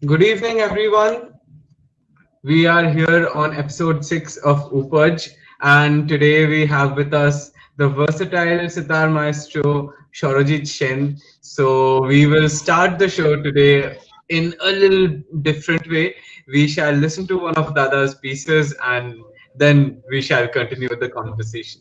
Good evening, everyone. We are here on episode 6 of Upaj, and today we have with us the versatile Sitar Maestro Swarajit Sen. So, we will start the show today in a little different way. We shall listen to one of Dada's pieces and then we shall continue the conversation.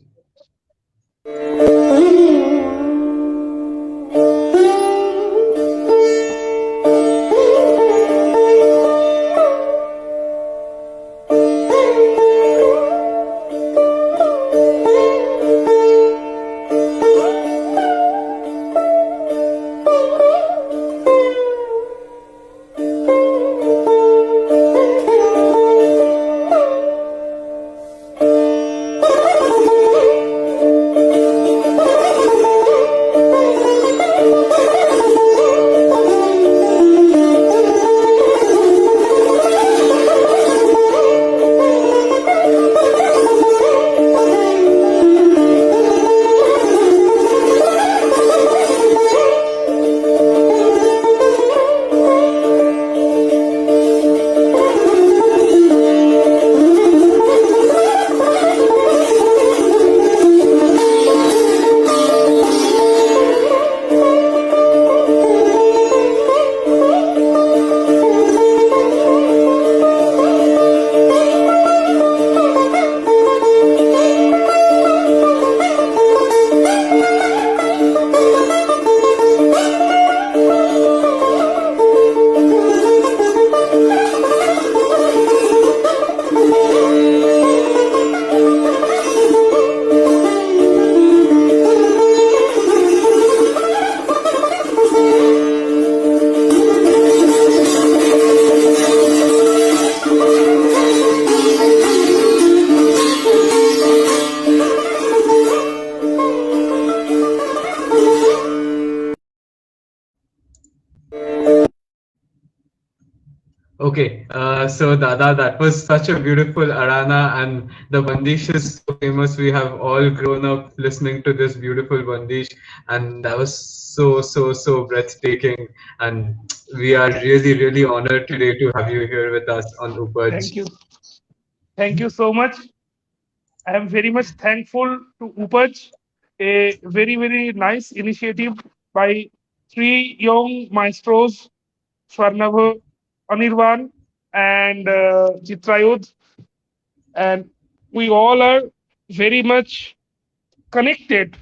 Okay, so Dada, that was such a beautiful arana, and the bandish is so famous. We have all grown up listening to this beautiful bandish, and that was so breathtaking. And we are really honored today to have you here with us on Upaj. Thank you. Thank you so much. I am very much thankful to Upaj, a very nice initiative by three young maestros, Swarnabha, Anirvan, and Chitrayudh. And we all are very much connected.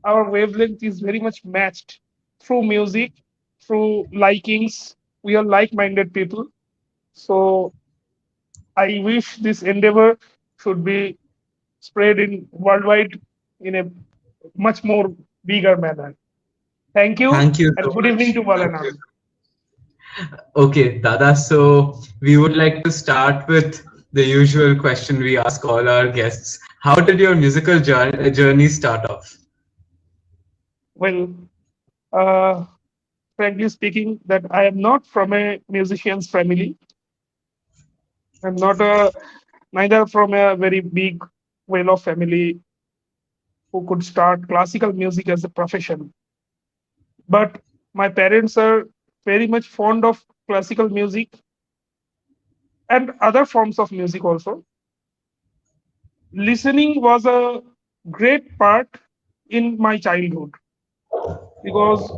Our wavelength is very much matched through music, through likings. We are like minded people. So I wish this endeavor should be spread in worldwide in a much more bigger manner. Thank you Thank you and so good evening much. to Thank you. Balaram. Okay, Dada. So we would like to start with the usual question we ask all our guests. How did your musical journey start off? Well, uh, frankly speaking, that I am not from a musician's family. I'm not a neither from a very big well of family who could start classical music as a profession. But my parents are very much fond of classical music and other forms of music also. Listening was a great part in my childhood because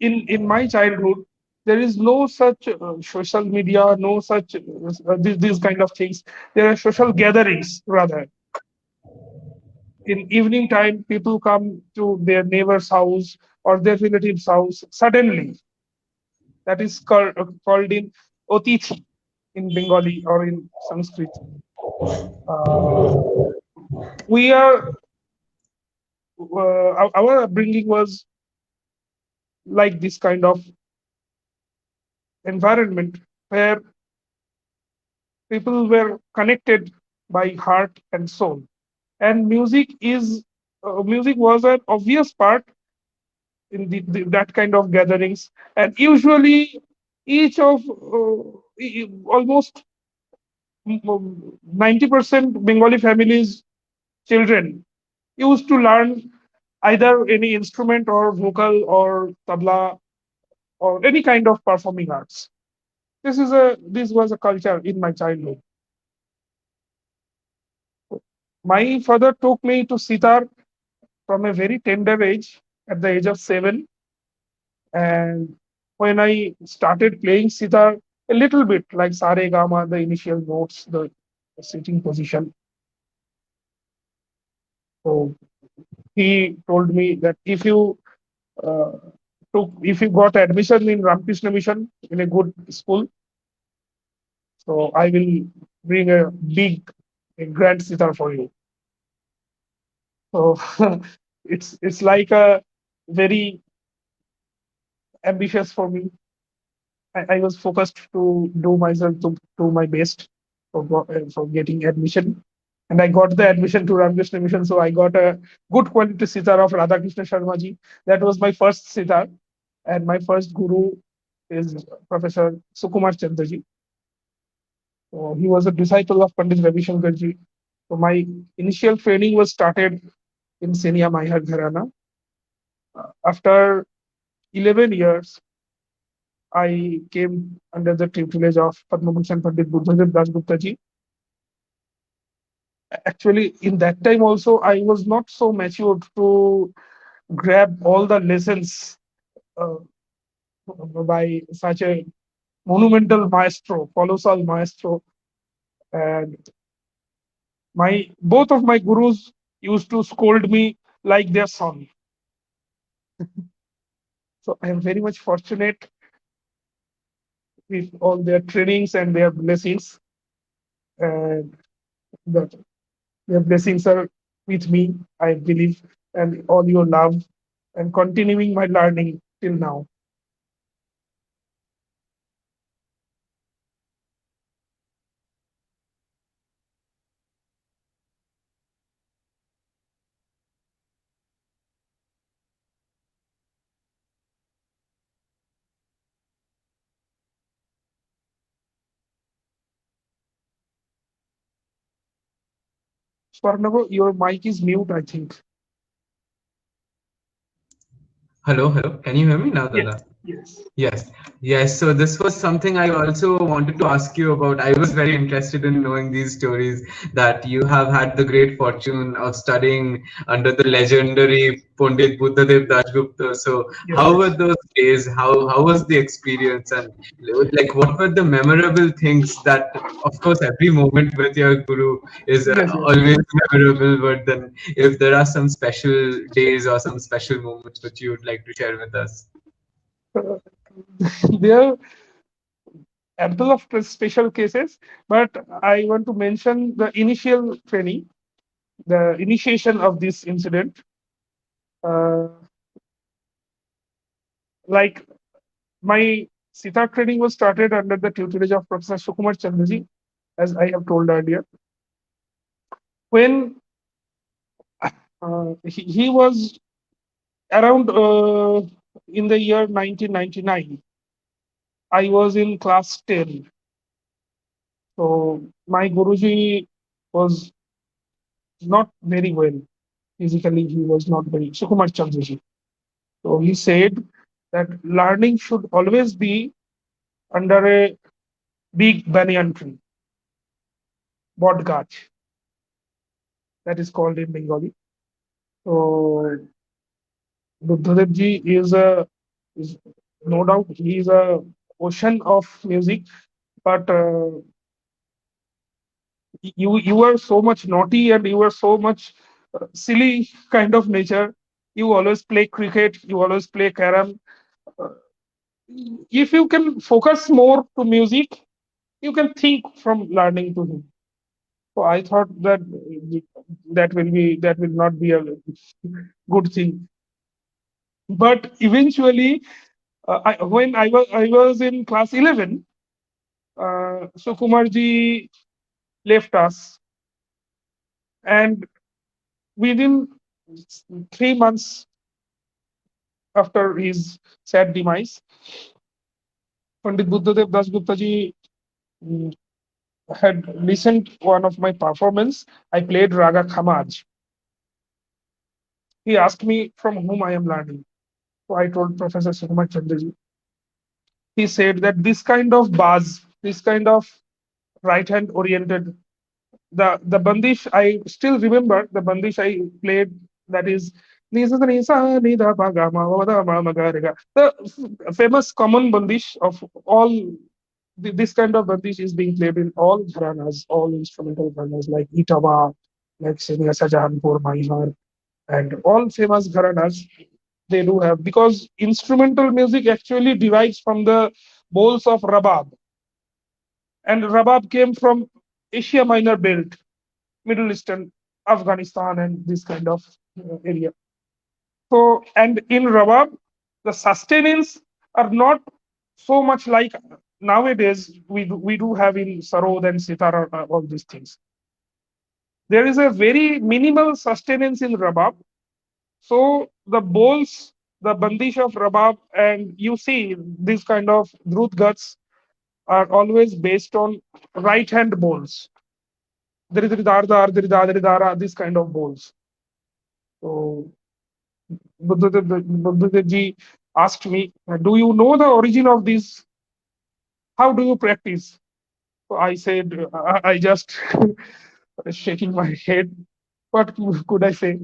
in my childhood there is no such social media, no such these kind of things. There are social gatherings rather. In evening time, people come to their neighbor's house or their relative's house suddenly. That is called in otithi in Bengali or in Sanskrit. Uh, we are our upbringing was like this kind of environment where people were connected by heart and soul, and music was an obvious part in that kind of gatherings. And usually each of almost 90% Bengali families children used to learn either any instrument or vocal or tabla or any kind of performing arts. This was a culture in my childhood. My father took me to Sitar from a very tender age, at the age of 7. And when I started playing sitar a little bit, like sare gama, the initial notes, the sitting position. So he told me that uh, if you got admission in Ramakrishna Mission in a good school, so I will bring a grand sitar for you. So it's like a very ambitious for me. I was focused to do myself to my best for getting admission. And I got the admission to Ramakrishna Mission, so I got a good quality sitar of Radhakrishna Sharma ji. That was my first sitar, and my first guru is Professor Sukumar Chandra ji. So he was a disciple of Pandit Ravi Shankar ji. So my initial training was started in Senia Maihar Gharana. After 11 years, I came under the tutelage of Padma Bhushan Pandit Buddhadev Das Gupta ji. Actually, in that time also, I was not so matured to grab all the lessons uh, by such a monumental maestro, colossal maestro. And my both of my gurus used to scold me like their son. So I am very much fortunate with all their trainings and their blessings. And that your blessings are with me, I believe, and all your love and continuing my learning till now. Swarnabha, your mic is mute, I think. Hello, hello. Can you hear me now, Yes, Dada? yes, Yes, yes. So this was something I also wanted to ask you about. I was very interested in knowing these stories that you have had the great fortune of studying under the legendary Pandit Buddhadev Dashgupta. So yes, how were yes. those days? How was the experience? And like what were the memorable things that, of course, every moment with your guru is Yes, yes. always memorable, but then if there are some special days or some special moments which you would like to share with us. Uh, there are ample of special cases, but I want to mention the initial training, the initiation of this incident. Uh, like my sitar training was started under the tutelage of Professor Sukumar Chandraji, as I have told earlier. When he was around in the year 1999, I was in class 10. So my Guruji was not very well. Physically, he was not very, Sukumar Chandraji. So he said that learning should always be under a big banyan tree, bod gach, that is called in Bengali. So Buddhadev ji is no doubt he is a ocean of music, but you were so much naughty and you were so much silly kind of nature. You always play cricket, you always play carom. Uh, if you can focus more to music, you can think from learning to him. So I thought that that will not be a good thing. But eventually, when I was in class 11, so Kumarji left us, and within 3 months after his sad demise, Pandit Buddhadev Das Gupta ji mm, had listened one of my performance. I played Raga Khamaj. He asked me from whom I am learning. So I told Professor Sukumar Chandraji. he said that this kind of buzz, this kind of right hand oriented, the bandish I still remember the bandish I played, that is the famous common bandish of all. This kind of bandish is being played in all gharanas, all instrumental gharanas like Itawa, like Senior Sajahanpur, Maihar, and all famous gharanas they do have, because instrumental music actually derives from the bowls of rabab, and rabab came from Asia Minor belt, Middle Eastern, Afghanistan, and this kind of area. So, and in rabab, the sustenance are not so much like nowadays we do have in sarod and sitar, all these things. There is a very minimal sustenance in rabab. So the bowls, the bandish of rabab, and you see these kind of drut guts are always based on right hand bowls. This kind of bowls. So Buddhaji asked me, "Do you know the origin of this? How do you practice?" So I said, I just shaking my head. What could I say?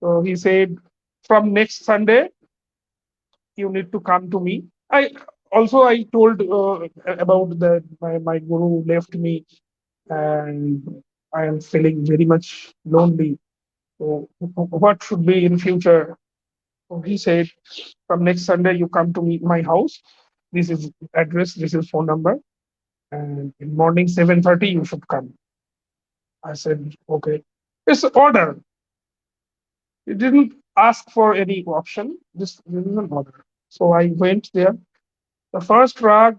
So he said, "From next Sunday, you need to come to me." I told about that my guru left me, and I am feeling very much lonely. So what should be in future? So he said, "From next Sunday, you come to my house. This is address. This is phone number. And in morning 7:30, you should come." I said, "Okay." It's order. He didn't ask for any option. This is an order. So I went there. The first rag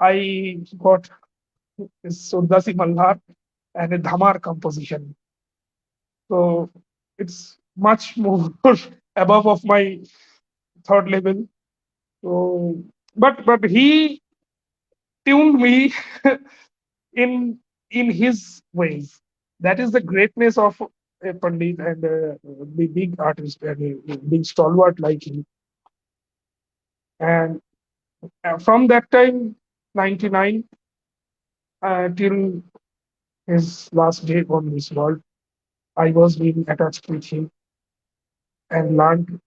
I got is Surdasi Malhar and a Dhamar composition. So it's much more above of my third level. So, but he tuned me in his ways. That is the greatness of a pandit and the big artist and a big stalwart like him. And from that time, 99 till his last day on this world, I was being attached with him and learned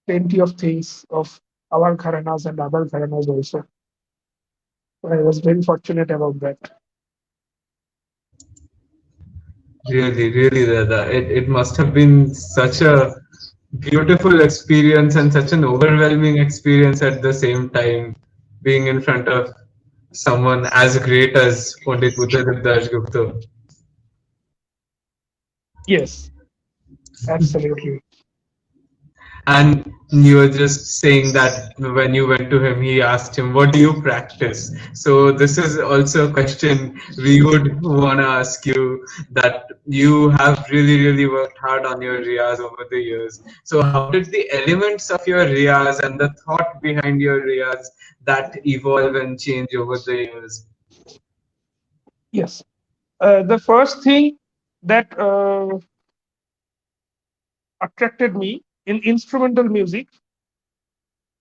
plenty of things of our Gharanas and other Gharanas also. I was very fortunate about that. Really, really, Dada. It must have been such a beautiful experience and such an overwhelming experience at the same time, being in front of someone as great as Pandit Buddhadev Das Gupta. Yes, absolutely. And you were just saying that when you went to him, he asked him, "What do you practice?" So, this is also a question we would want to ask you, that you have really, really worked hard on your riyas over the years. So, how did the elements of your riyas and the thought behind your riyas that evolve and change over the years? Yes. The first thing that attracted me in instrumental music,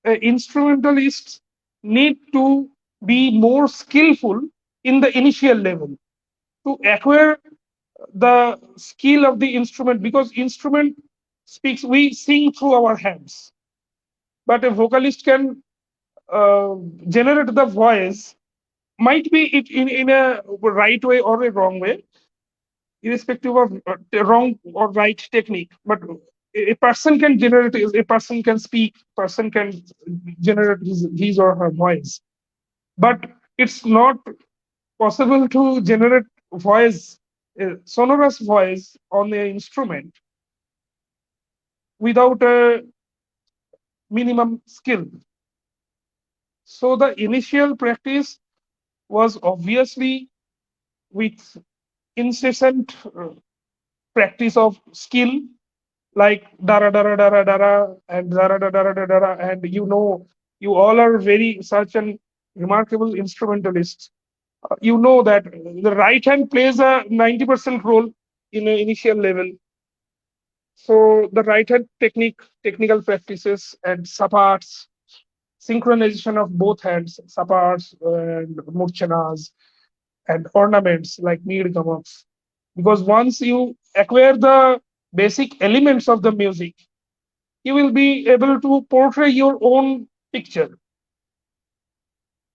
instrumentalists need to be more skillful in the initial level to acquire the skill of the instrument, because instrument speaks, we sing through our hands, but a vocalist can uh, generate the voice, might be it in a right way or a wrong way, irrespective of wrong or right technique. But a person can generate, a person can speak, person can generate his or her voice, but it's not possible to generate voice, sonorous voice on an instrument without a minimum skill. So the initial practice was obviously with incessant practice of skill, like dara dara dara dara and dara dara dara dara, and you all are very such an remarkable instrumentalists. You know that the right hand plays a 90% role in an initial level. So the right hand technical practices and subparts, synchronization of both hands, sapars and murchanas, and ornaments like need gamaks. Because once you acquire the basic elements of the music, you will be able to portray your own picture.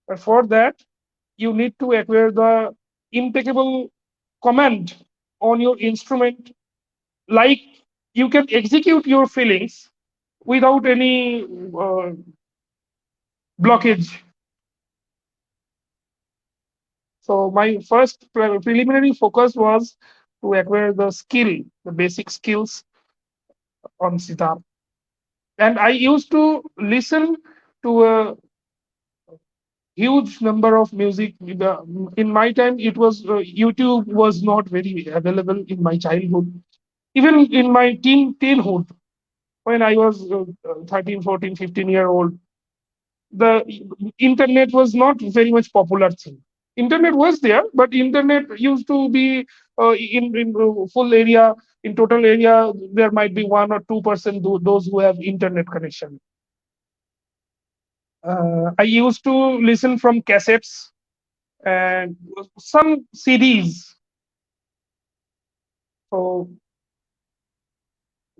But for that, you need to acquire the impeccable command on your instrument, like you can execute your feelings without any blockage. So my first preliminary focus was to acquire the skill, the basic skills on sitar. And I used to listen to a huge number of music. In my time, it was YouTube was not very available in my childhood. Even in my teenhood, when I was 13, 14, 15-year old, the internet was not very much popular thing. Internet was there, but internet used to be in full area, in total area, there might be 1 or 2% those who have internet connection. I used to listen from cassettes and some CDs. So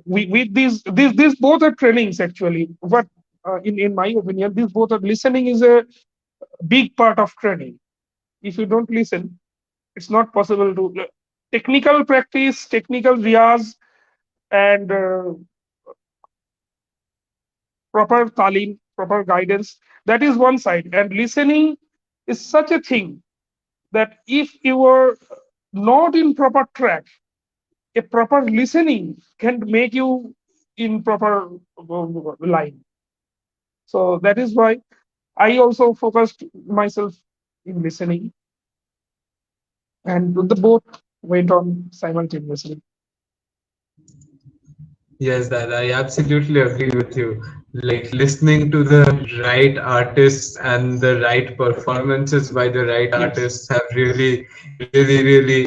with these both are trainings actually. But in my opinion, these both are listening is a big part of training. If you don't listen, it's not possible to technical practice, technical riyaz, and proper talim, proper guidance. That is one side, and listening is such a thing that if you are not in proper track, a proper listening can make you in proper line. So that is why I also focused myself in listening, and the both went on simultaneously. Yes, that I absolutely agree with you. Like listening to the right artists and the right performances by the right Yes. artists have really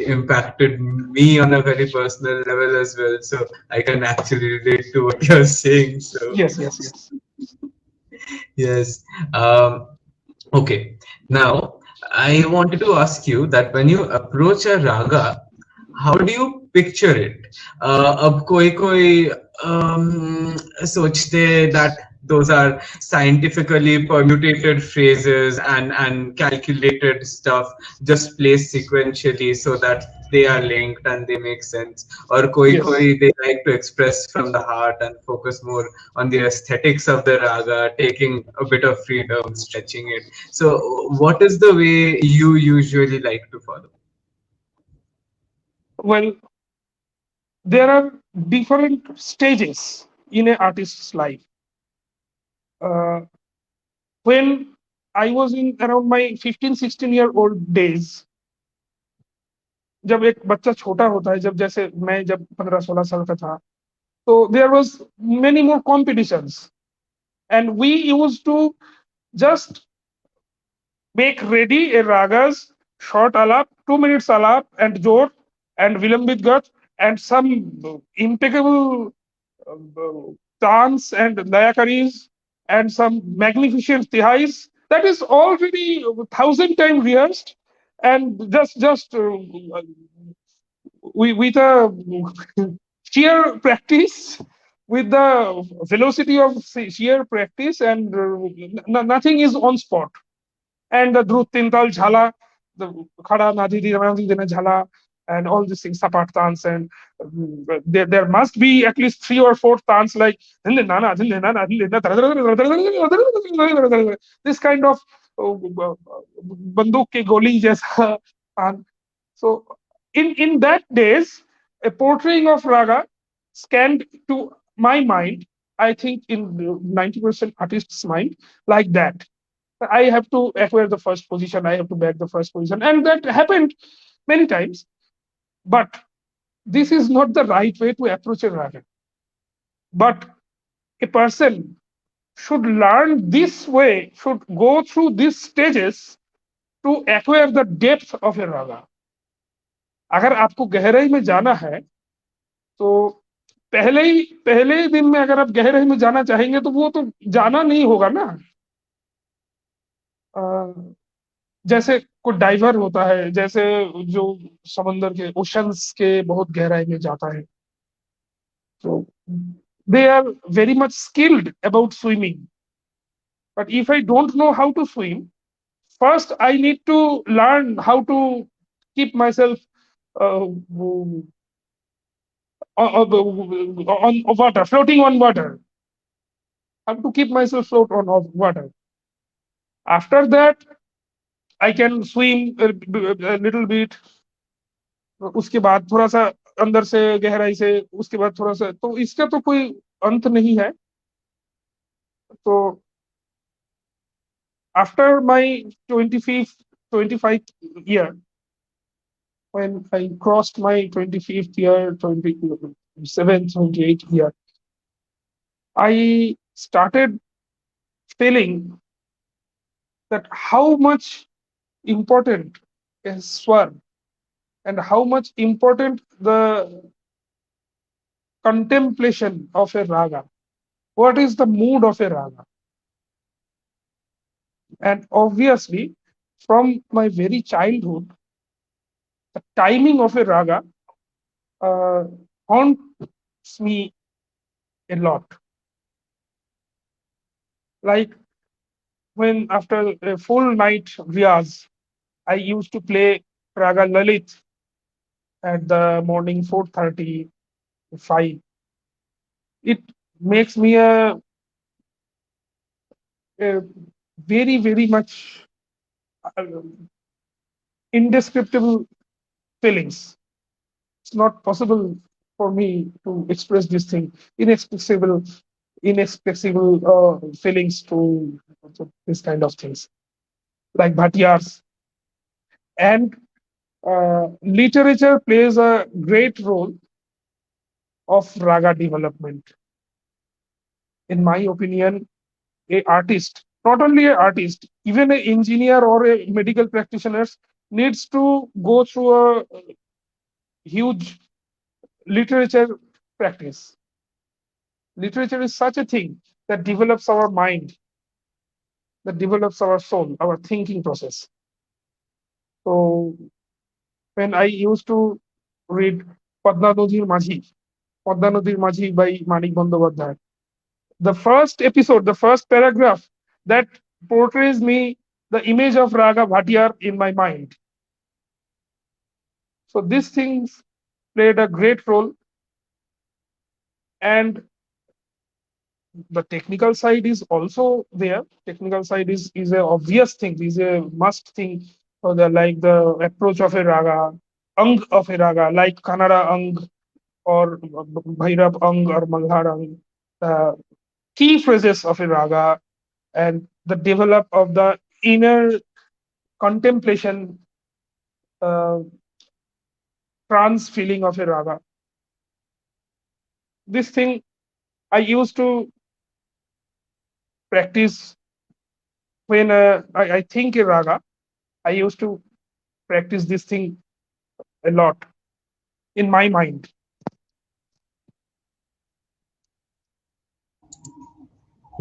impacted me on a very personal level as well. So I can actually relate to what you're saying. So Yes, yes, yes. yes. Um, okay. Now I wanted to ask you that when you approach a raga, how do you picture it? अब कोई सोचते that those are scientifically permutated phrases and calculated stuff just placed sequentially so that they are linked and they make sense, or Yes. koi they like to express from the heart and focus more on the aesthetics of the raga, taking a bit of freedom, stretching it. So what is the way you usually like to follow? Well, there are different stages in an artist's life. Uh, when I was in around my 15, 16-year-old days, जब एक बच्चा छोटा होता है, जब जैसे मैं जब 15-16 साल का था, तो there was many more competitions, and we used to just make ready a ragas, short alap, 2 minutes alap and jor and vilambit gat and some impeccable dance and layakaris and some magnificent tihais. That is already 1,000 times rehearsed, and just with a sheer practice, with the velocity of sheer practice, and nothing is on spot. And the Drut Tintal Jhala, the Khada Nadidi Ramadi Dina Jhala, and all these things, Sapat Tans, and there must be at least 3 or 4 tans like this kind of banduk ke goli jaisa tan. So in that days, a portraying of raga scanned to my mind, I think in 90% artist's mind, like that. I have to acquire the first position, I have to bag the first position. And that happened many times. But this is not the right way to approach a raga. But a person should learn this way, should go through these stages to acquire the depth of a raga. अगर आपको गहराई में जाना है, तो पहले दिन में अगर आप गहराई में जाना चाहेंगे, तो वो तो जाना नहीं होगा ना. जैसे कोई डाइवर होता है, जैसे जो समंदर के ओशंस के बहुत गहराई में जाता है, तो they are very much skilled about swimming. But if I don't know how to swim, first I need to learn how to keep myself uh, on water, floating on water. How to keep myself float on water. After that, I can swim a little bit. उसके बाद थोड़ा सा अंदर से गहराई से, उसके बाद थोड़ा सा, तो इसका तो कोई अंत नहीं है. तो after my 25th year, when I crossed my 25th year, 27th, 28th year, I started feeling that how much important is swar, and how much important the contemplation of a raga. What is the mood of a raga? And obviously, from my very childhood, the timing of a raga uh, haunts me a lot. Like when after a full night riyaz, I used to play raga Lalit at the morning 4:30, 5. It makes me a very, very much uh, indescribable feelings. It's not possible for me to express this thing. Inexpressible feelings to this kind of things, like bhatiyars. And literature plays a great role of raga development. In my opinion, a artist, not only an artist, even an engineer or a medical practitioner needs to go through a huge literature practice. Literature is such a thing that develops our mind, that develops our soul, our thinking process. So when I used to read Padma Nadir Majhi by Manik Bandyopadhyay, the first episode, the first paragraph that portrays me the image of Raga Bhatiyar in my mind. So these things played a great role, and the technical side is also there. Technical side is a obvious thing, is a must thing for the, like the approach of a raga, ang of a raga, like Kannada ang or Bhairab ang or Malhar ang, the key phrases of a raga, and the develop of the inner contemplation, uh, trance feeling of a raga. This thing I used to practice when I think a raga. I used to practice this thing a lot in my mind.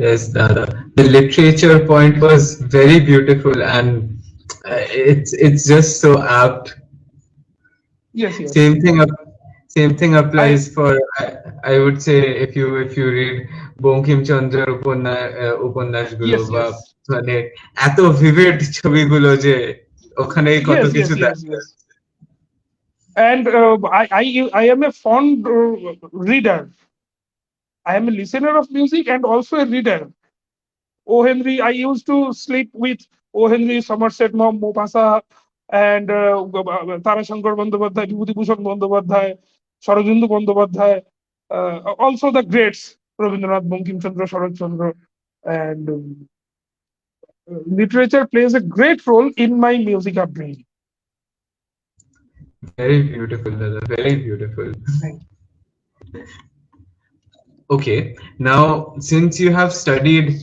Yes, the literature point was very beautiful, and it's just so apt. Yes, yes. Same thing same thing I applies for I would say if you read Bankim চন্দ্রের উপন্যাসগুলো yes, বা yes. মানে এত vivid ছবিগুলো যে ওখানেই কত Yes, কিছু yes, yes, দেখা yes. যাচ্ছে। And I am a fond reader. I am a listener of music and also a reader. O. Henry, I used to sleep with O. Henry, Somerset Maugham, Mopasa, and Tarashankar Bandyopadhyay, Bibhutibhushan Bandyopadhyay, Sharabindu Bandyopadhyay, also the greats, Rabindranath, Bankim Chandra, Sharat Chandra, and literature plays a great role in my music upbringing. Very beautiful, Dada, very beautiful. Thank Okay, now since you have studied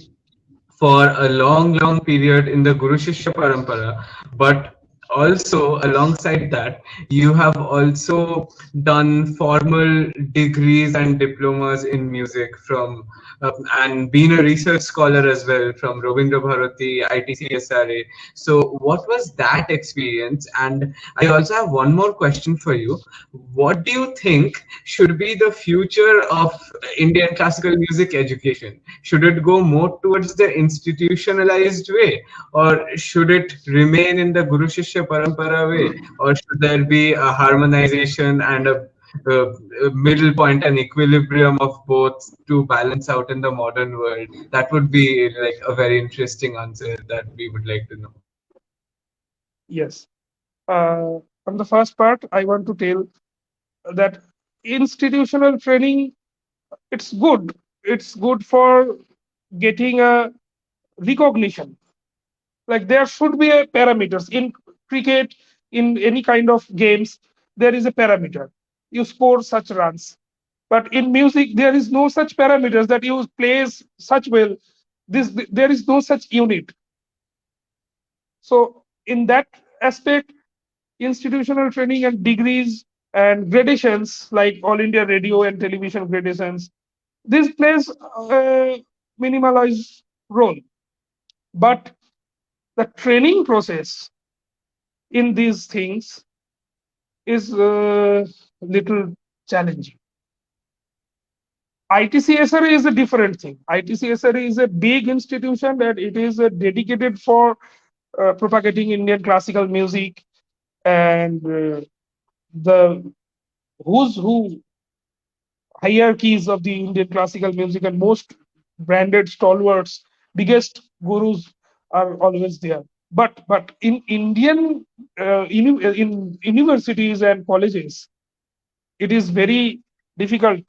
for a long period in the Guru Shishya Parampara, but also alongside that, you have also done formal degrees and diplomas in music from and been a research scholar as well from Robindra Bharati, ITCSRA. So what was that experience? And I also have one more question for you. What do you think should be the future of Indian classical music education? Should it go more towards the institutionalized way, or should it remain in the Guru Shishya Parampara way, or should there be a harmonization and a middle point, an equilibrium of both to balance out in the modern world? That would be like a very interesting answer that we would like to know. Yes. On the first part, I want to tell that institutional training, it's good. It's good for getting a recognition. Like there should be a parameters in cricket, in any kind of games. There is a parameter. You score such runs. But in music, there is no such parameters that you plays such well. There is no such unit. So in that aspect, institutional training and degrees and gradations like All India Radio and television gradations, this plays a minimalized role. But the training process in these things is a little challenging. ITCSRA is a different thing. ITCSRA is a big institution that it is dedicated for propagating Indian classical music, and the who's who hierarchies of the Indian classical music and most branded stalwarts, biggest gurus are always there. But in Indian in universities and colleges, it is very difficult.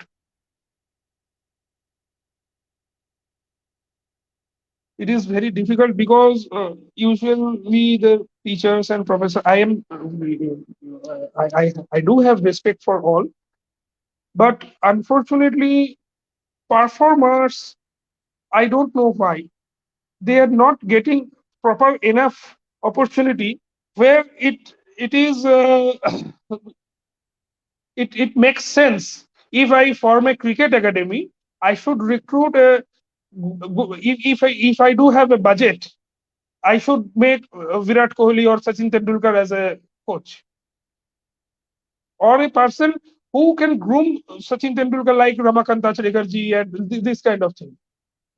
It is very difficult because usually the teachers and professors. I do have respect for all, but unfortunately, performers. I don't know why they are not getting proper enough opportunity where it is it makes sense. If I form a cricket academy, I should recruit a if I do have a budget, I should make Virat Kohli or Sachin Tendulkar as a coach, or a person who can groom Sachin Tendulkar like Ramakant Achrekar ji and this kind of thing.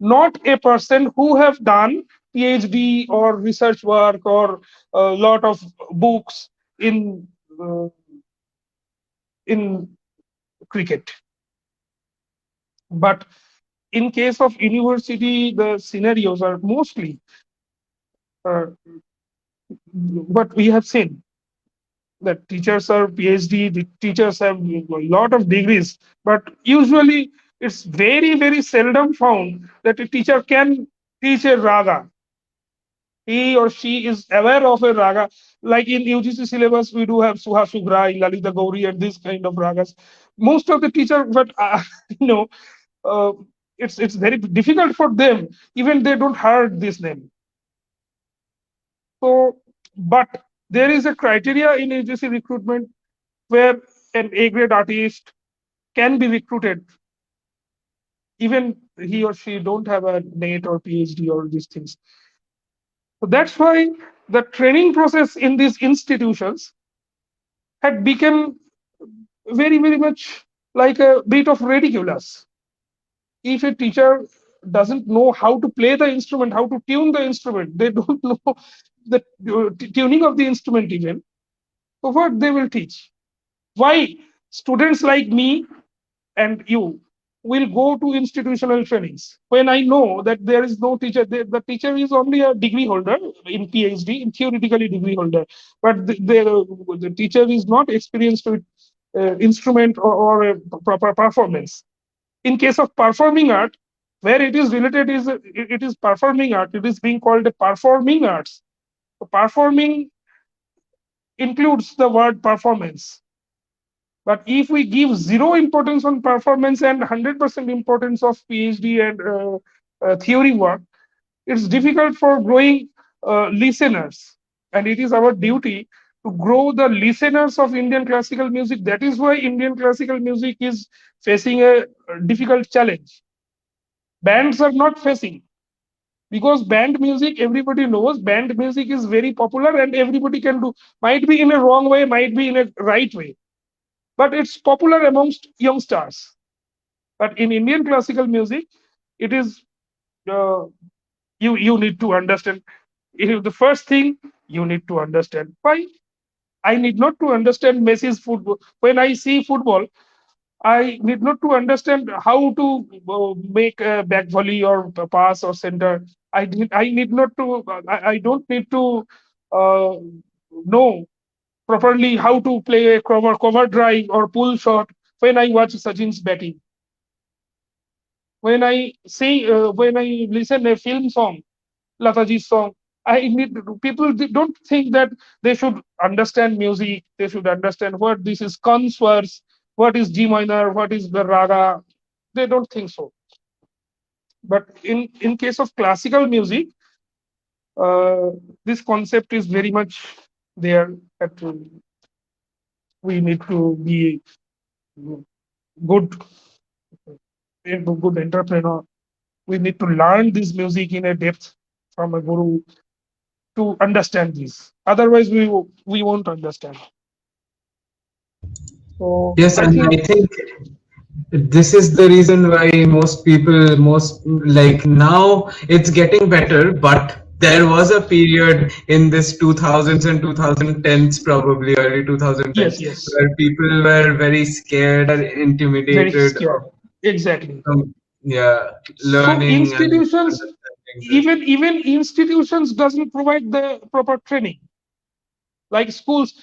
Not a person who have done PhD or research work or a lot of books uh, in cricket. But in case of university, the scenarios are mostly uh, what we have seen, that teachers are PhD, the teachers have a lot of degrees, but usually it's very seldom found that a teacher can teach a raga. He or she is aware of a raga. Like in UGC syllabus, we do have Suha Sugrai, Lalita Gauri, and this kind of ragas. Most of the teacher, but you know, uh, it's very difficult for them. Even they don't heard this name. So, but there is a criteria in UGC recruitment where an A grade artist can be recruited, even he or she don't have a NET or PhD or these things. So that's why the training process in these institutions had become very much like a bit of ridiculous. If a teacher doesn't know how to play the instrument, how to tune the instrument, they don't know the tuning of the instrument even, so what they will teach? Why students like me and you will go to institutional trainings when I know that there is no teacher? The teacher is only a degree holder in PhD, in theoretically degree holder, but the teacher is not experienced with instrument or a proper performance. In case of performing art, where it is related is it is performing art. It is being called a performing arts. So performing includes the word performance. But if we give zero importance on performance and 100% importance of PhD and theory work, it's difficult for growing listeners. and it is our duty to grow the listeners of Indian classical music. That is why Indian classical music is facing a difficult challenge. Bands are not facing, because band music, everybody knows band music is very popular and everybody can do. Might be in a wrong way, might be in a right way, but it's popular amongst youngsters. But in Indian classical music, it is uh, you need to understand. The first thing you need to understand why. I need not to understand Messi's football. When I see football, I need not to understand how to make a back volley or pass or center. I need not to. I don't need to uh, know properly how to play a cover drive or pull shot when I watch Sachin's batting. When I listen a film song, Lataji's song, I need people don't think that they should understand music. They should understand what this is conswars, what is G minor, what is the raga. They don't think so. But in case of classical music, uh, this concept is very much there. That we need to be good, a good entrepreneur. We need to learn this music in a depth from a guru to understand this. Otherwise, we won't understand. So Yes, I and think I think this is the reason why most people, most like now it's getting better, but there was a period in this 2000s and 2010s, probably early yes, 2010s, yes, where people were very scared or very intimidated scared. Exactly. from, yeah, So learning and institutions, understanding this. even institutions doesn't provide the proper training. Like schools,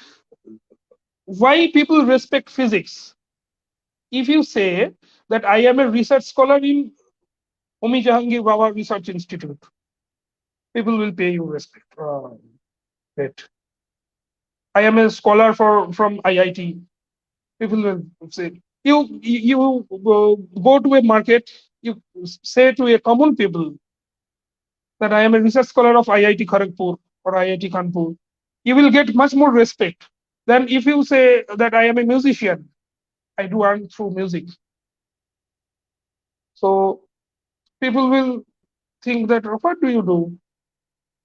why people respect physics? If you say that I am a research scholar in Homi Jahangir Baba Research Institute, people will pay you respect. Right. I am a scholar from IIT. People will say you go to a market. You say to a common people that I am a research scholar of IIT Kharagpur or IIT Kanpur. You will get much more respect than if you say that I am a musician. I do earn through music. So people will think that what do you do?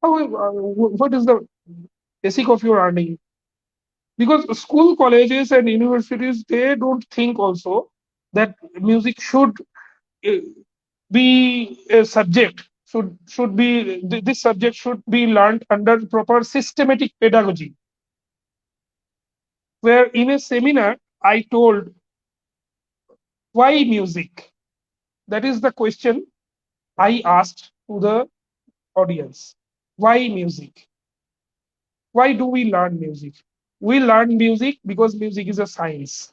What is the basic of your earning? Because school, colleges, and universities, they don't think also that music should uh, be a subject. Should be this subject should be learned under proper systematic pedagogy. Where in a seminar I told why music. That is the question I asked to the audience. Why music? Why do we learn music? We learn music because music is a science.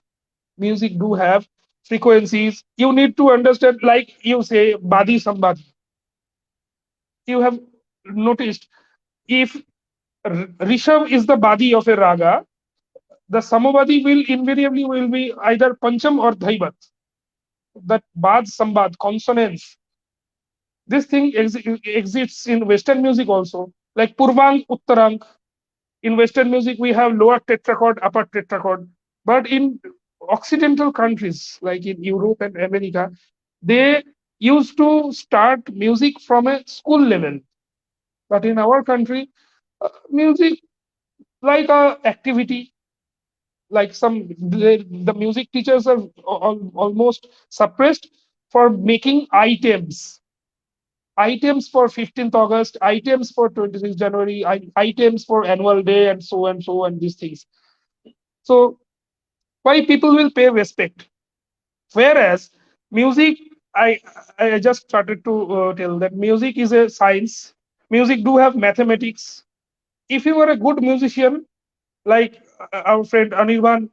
Music do have frequencies. You need to understand, like you say, Badi Sambadi. You have noticed if Rishabh is the Badi of a raga, the Samabadi will invariably will be either Pancham or Dhaibat. That Bad Sambad, consonants. This thing exists in Western music also, like Purvang Uttarang. In Western music, we have lower tetrachord, upper tetrachord. But in Occidental countries, like in Europe and America, they used to start music from a school level. But in our country, music like a activity, like the music teachers are almost suppressed for making items for 15th August, items for 26th January, items for annual day, and so and these things. So why people will pay respect? Whereas music, I I just started to tell that music is a science. Music do have mathematics. If you are a good musician, like our friend Anirban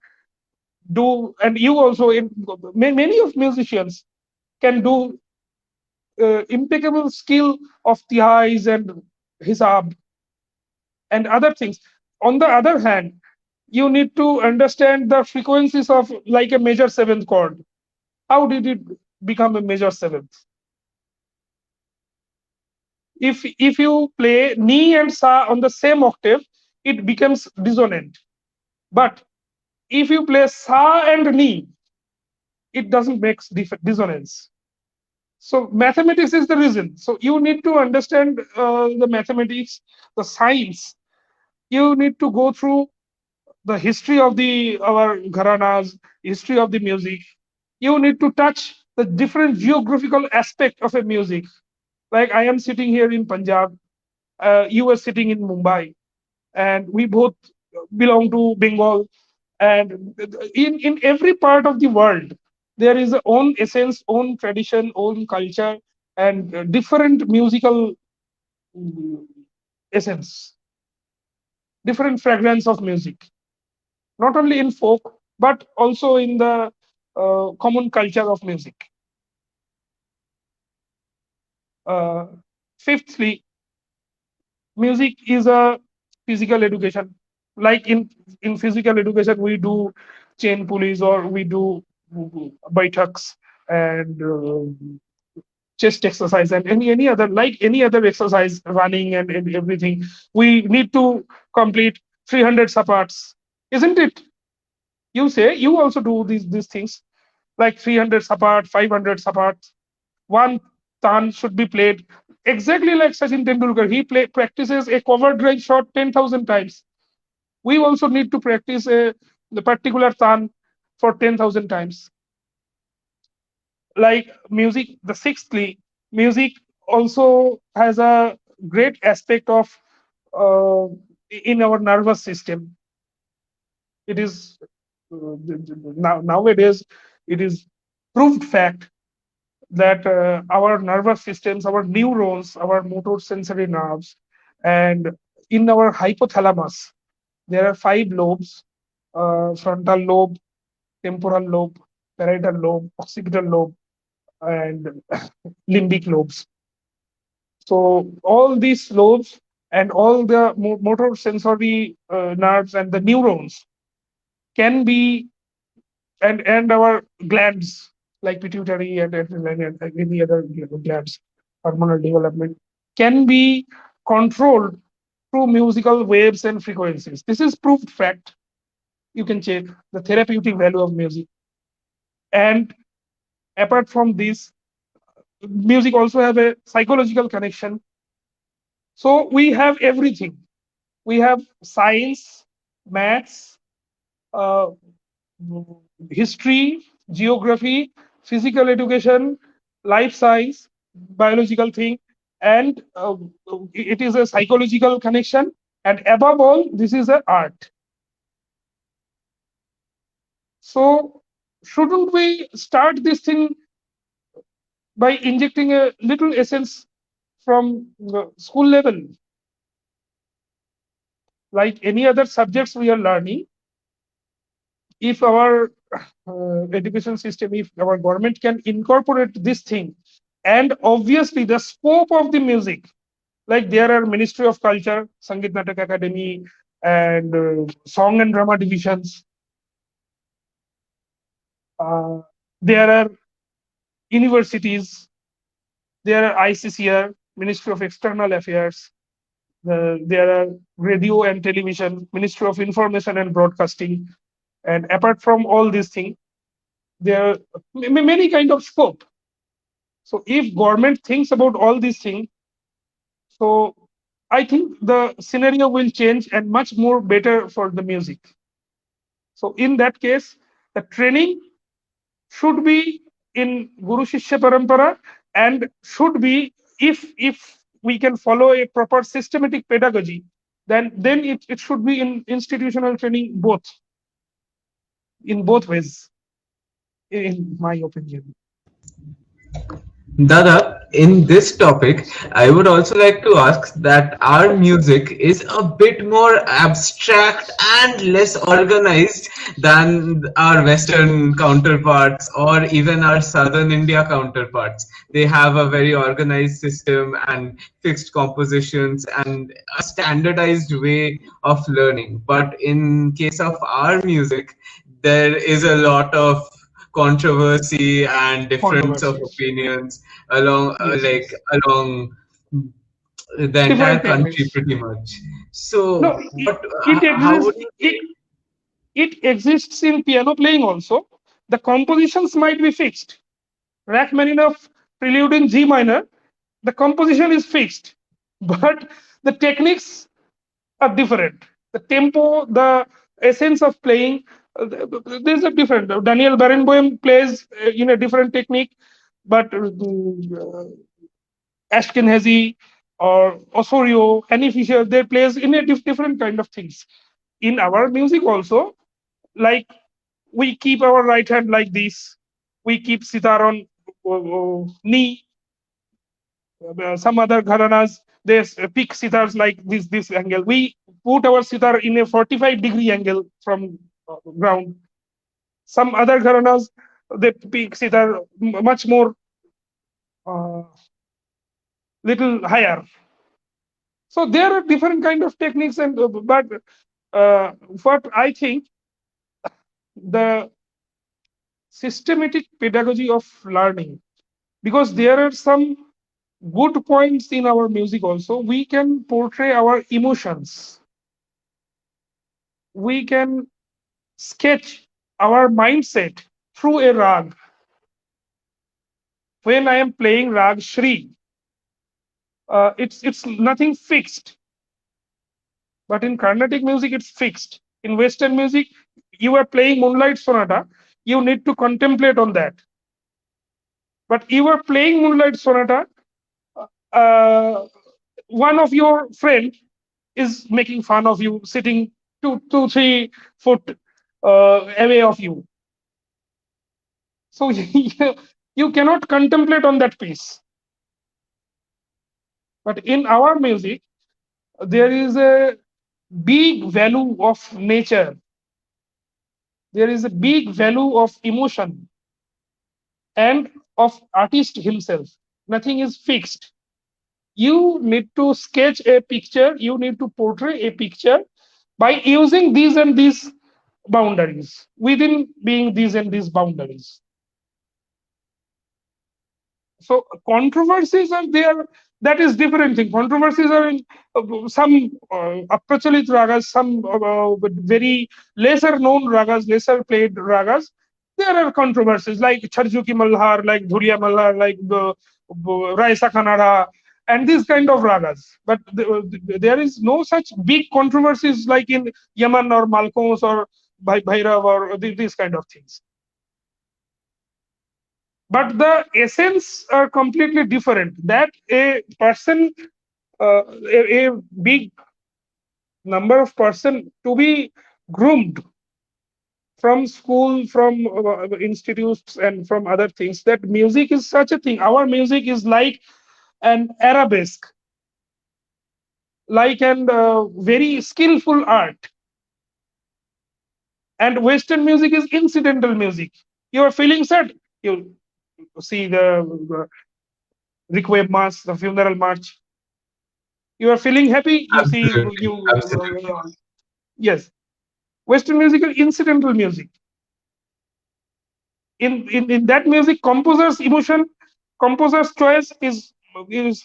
do, and you also, many of musicians can do impeccable skill of tihais and hisab and other things. On the other hand, you need to understand the frequencies of like a major seventh chord. How did it become a major seventh? If you play ni and sa on the same octave, it becomes dissonant. But if you play sa and ni, it doesn't make dissonance. So mathematics is the reason. So you need to understand the mathematics, the science. You need to go through the history of the our gharanas, history of the music. You need to touch the different geographical aspect of a music. Like I am sitting here in Punjab, you are sitting in Mumbai, and we both belong to Bengal. And in every part of the world, there is a own essence, own tradition, own culture, and different musical mm, essence, different fragrance of music, not only in folk but also in the common culture of music. Uh, Fifthly, music is a physical education. Like in physical education, we do chain pulleys or we do baithaks and chest exercise and any other, like any other exercise, running and everything. We need to complete 300 saparts, isn't it? You say you also do these things like 300 sapat, 500 sapat. One tan should be played exactly like Sachin Tendulkar. He practices a cover drive shot 10,000 times. We also need to practice the particular tan for 10,000 times. Like music, the sixthly, music also has a great aspect of uh, in our nervous system. It is nowadays it is proved fact that our nervous systems, our neurons, our motor sensory nerves, and in our hypothalamus, there are five lobes: frontal lobe, temporal lobe, parietal lobe, occipital lobe, and limbic lobes. So all these lobes and all the motor sensory nerves and the neurons can be, and our glands like pituitary and any other glands, hormonal development, can be controlled through musical waves and frequencies. This is proved fact. You can check the therapeutic value of music. And apart from this, music also have a psychological connection. So we have everything. We have science, maths, uh, history, geography, physical education, life science, biological thing, and it is a psychological connection. And above all, this is an art. So shouldn't we start this thing by injecting a little essence from the school level? Like any other subjects we are learning, if our education system, if our government can incorporate this thing, and obviously the scope of the music, like there are Ministry of Culture, Sangeet Natak Academy, and song and drama divisions. Uh, there are universities, there are ICCR, Ministry of External Affairs, there are radio and television, Ministry of Information and Broadcasting, and apart from all these things, there are many kind of scope. So if government thinks about all these things, so I think the scenario will change and much more better for the music. So in that case, the training should be in Guru Shishya Parampara, and should be, if we can follow a proper systematic pedagogy, then it should be in institutional training, both in both ways, in my opinion. Dada, in this topic, I would also like to ask that our music is a bit more abstract and less organized than our Western counterparts or even our Southern India counterparts. They have a very organized system and fixed compositions and a standardized way of learning. But in case of our music, there is a lot of controversy and difference of Controversies. opinions along Yes, like yes. along the entire different country techniques. pretty much. No, So what, it how would exists. you say? It exists in piano playing also. The compositions might be fixed. Rachmaninoff prelude in G minor, the composition is fixed, but the techniques are different. The tempo, the essence of playing, there's a different. Daniel Barenboim plays in a different technique, but Ashkenazi or Osorio, Annie Fisher, they plays in a different kind of things. In our music also, like we keep our right hand like this, we keep sitar on knee. Some other gharanas they pick sitars like this angle. We put our sitar in a 45-degree angle from ground. Some other gharanas they pick sitar much more uh, little higher. So there are different kind of techniques, and but what I think, the systematic pedagogy of learning, because there are some good points in our music also. We can portray our emotions, we can sketch our mindset through a rag. When I am playing rag Shri, it's nothing fixed, but in Carnatic music it's fixed. In Western music, you are playing Moonlight Sonata, you need to contemplate on that. But you are playing Moonlight Sonata, uh, one of your friend is making fun of you, sitting 2, 3 foot away of you. So you cannot contemplate on that piece. But in our music, there is a big value of nature. There is a big value of emotion and of artist himself. Nothing is fixed. You need to sketch a picture. You need to portray a picture by using these and these boundaries, within being these and these boundaries. So controversies are there. That is different thing. Controversies are in some aprachalit ragas, some very lesser known ragas, lesser played ragas. There are controversies like Charjuki Malhar, like Dhulia Malhar, like Raisa Kanada, and these kind of ragas. But there is no such big controversies like in Yaman or Malkos or Bhairav or these kind of things. But the essence are completely different. That a person, a big number of person to be groomed from school, from institutes, and from other things. That music is such a thing. Our music is like an arabesque, like an very skillful art. And Western music is incidental music. You are feeling sad, you see the requiem mass, the funeral march. You are feeling happy, you see Absolutely, you absolutely. yes. Western music is incidental music. In that music, composer's emotion, composer's choice is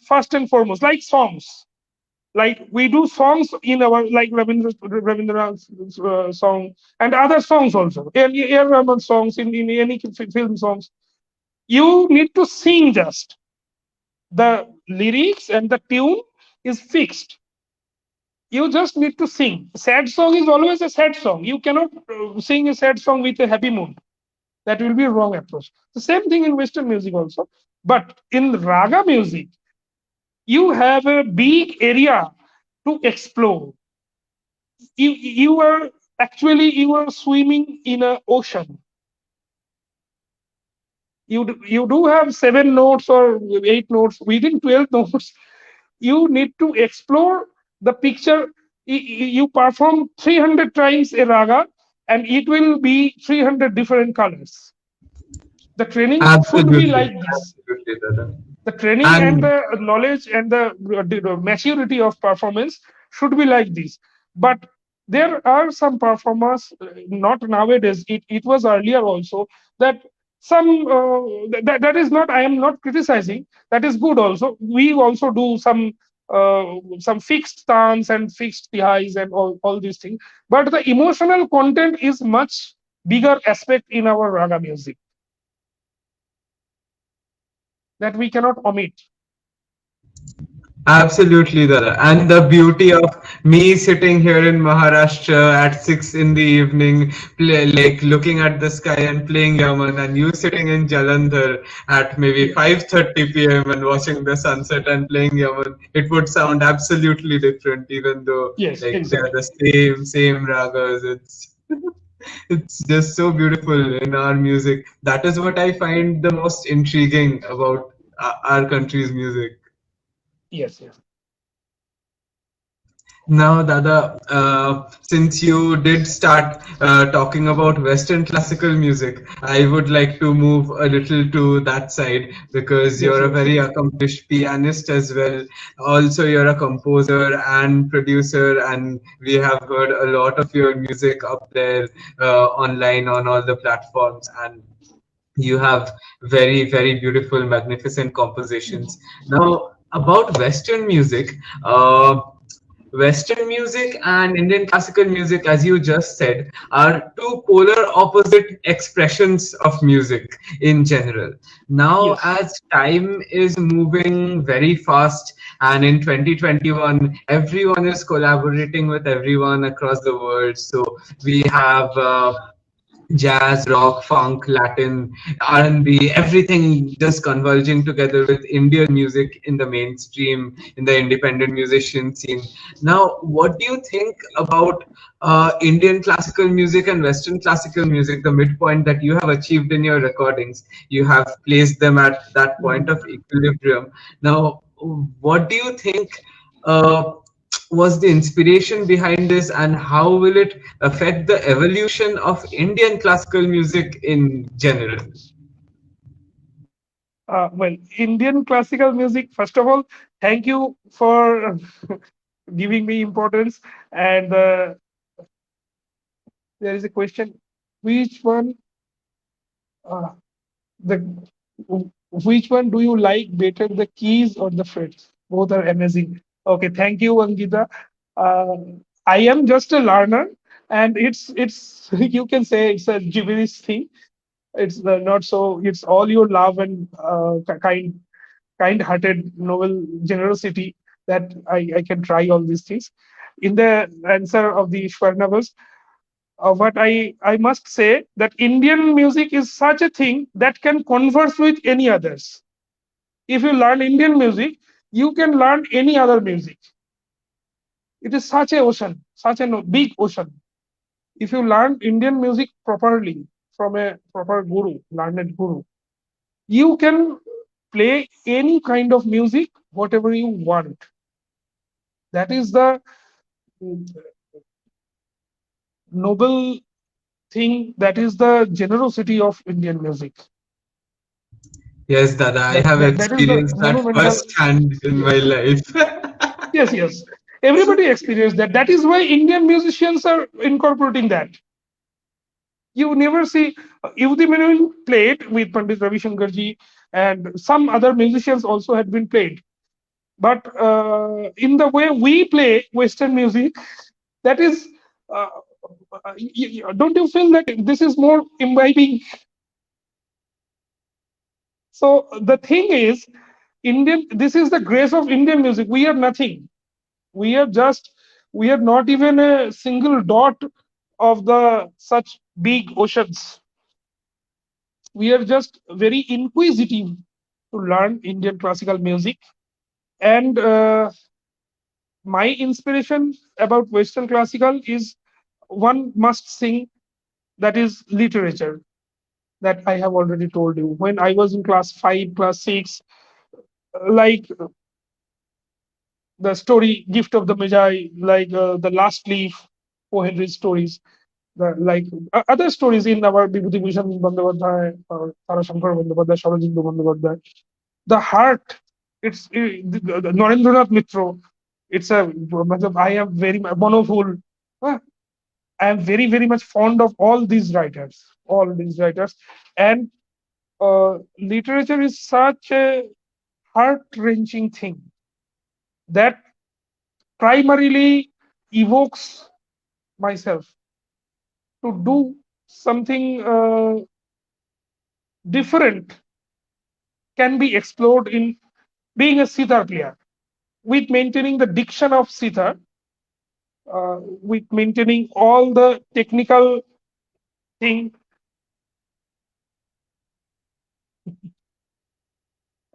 first and foremost, like songs. Like we do songs in our, like Rabindranath's song and other songs also, and A. Rahman songs, in any film songs. You need to sing just. The lyrics and the tune is fixed. You just need to sing. Sad song is always a sad song. You cannot sing a sad song with a happy mood. That will be a wrong approach. The same thing in Western music also. But in raga music, you have a big area to explore. You are actually, you are swimming in an ocean. You do have 7 notes or 8 notes. Within 12 notes, you need to explore the picture. You perform 300 times a raga, and it will be 300 different colors. The training should be Absolutely, like this. absolutely, Dada. The training and And the knowledge and the maturity of performance should be like this. But there are some performers, not nowadays, it was earlier also, that some that is not, I am not criticizing, that is good also. We also do some some fixed stance and fixed highs and all these things. But the emotional content is much bigger aspect in our raga music that we cannot omit. Absolutely, Dada. And the beauty of me sitting here in Maharashtra at 6 in the evening, like looking at the sky and playing Yaman, and you sitting in Jalandhar at maybe Yes, 5:30 p.m. and watching the sunset and playing Yaman, it would sound absolutely different, even though yes, like they are exactly. the same ragas. It's just so beautiful in our music. That is what I find the most intriguing about our country's music. Yes, yes. Now, Dada, since you did start talking about Western classical music, I would like to move a little to that side because Yes, you're a yes. very accomplished pianist as well. Also, you're a composer and producer, and we have heard a lot of your music up there online on all the platforms. And you have very beautiful, magnificent compositions. Now, about Western music. Western music and Indian classical music, as you just said, are two polar opposite expressions of music in general. Now, Yes. as time is moving very fast, and in 2021, everyone is collaborating with everyone across the world. So we have jazz, rock, funk, Latin, R&B, everything just converging together with Indian music in the mainstream, in the independent musician scene. Now, what do you think about Indian classical music and Western classical music, the midpoint that you have achieved in your recordings? You have placed them at that point of equilibrium. Now, what do you think? Uh, was the inspiration behind this, and how will it affect the evolution of Indian classical music in general? Well, Indian classical music, first of all, thank you for giving me importance. And there is a question, which one, uh, the which one do you like better, the keys or the frets? Both are amazing. Okay, thank you, Angita. Uh, I am just a learner, and it's you can say it's a gibberish thing. It's not so. It's all your love and kind-hearted, noble generosity that I can try all these things. In the answer of the Swarnabhas, what I must say that Indian music is such a thing that can converse with any others. If you learn Indian music, you can learn any other music. It is such a ocean, such a big ocean. If you learn Indian music properly from a proper guru, learned guru, you can play any kind of music, whatever you want. That is the mm, noble thing. That is the generosity of Indian music. Yes, Dada, I have That is the experienced that monumental. firsthand in my Yes, life. yes, yes. Everybody experienced that. That is why Indian musicians are incorporating that. You never see Yudi Menuhin played with Pandit Ravi Shankarji, and some other musicians also had been played. But in the way we play Western music, that is, uh, don't you feel that this is more imbibing? So the thing is, Indian. This is the grace of Indian music. We are nothing. We are just. We are not even a single dot of the such big oceans. We are just very inquisitive to learn Indian classical music. And my inspiration about Western classical is one must sing, that is literature, that I have already told you. When I was in class 5, class 6, like the story Gift of the Magi, like the Last Leaf, O. Henry stories, like other stories in our Bibhuti Bhushan Bandyopadhyay or Tarashankar Bandyopadhyay, Sharojindra Bandyopadhyay. The heart, it's the Narendranath Mitra. It's a, I am very Monoful. I am very much fond of all these writers, and literature is such a heart wrenching thing that primarily evokes myself to do something different can be explored in being a sitar player with maintaining the diction of sitar, with maintaining all the technical thing,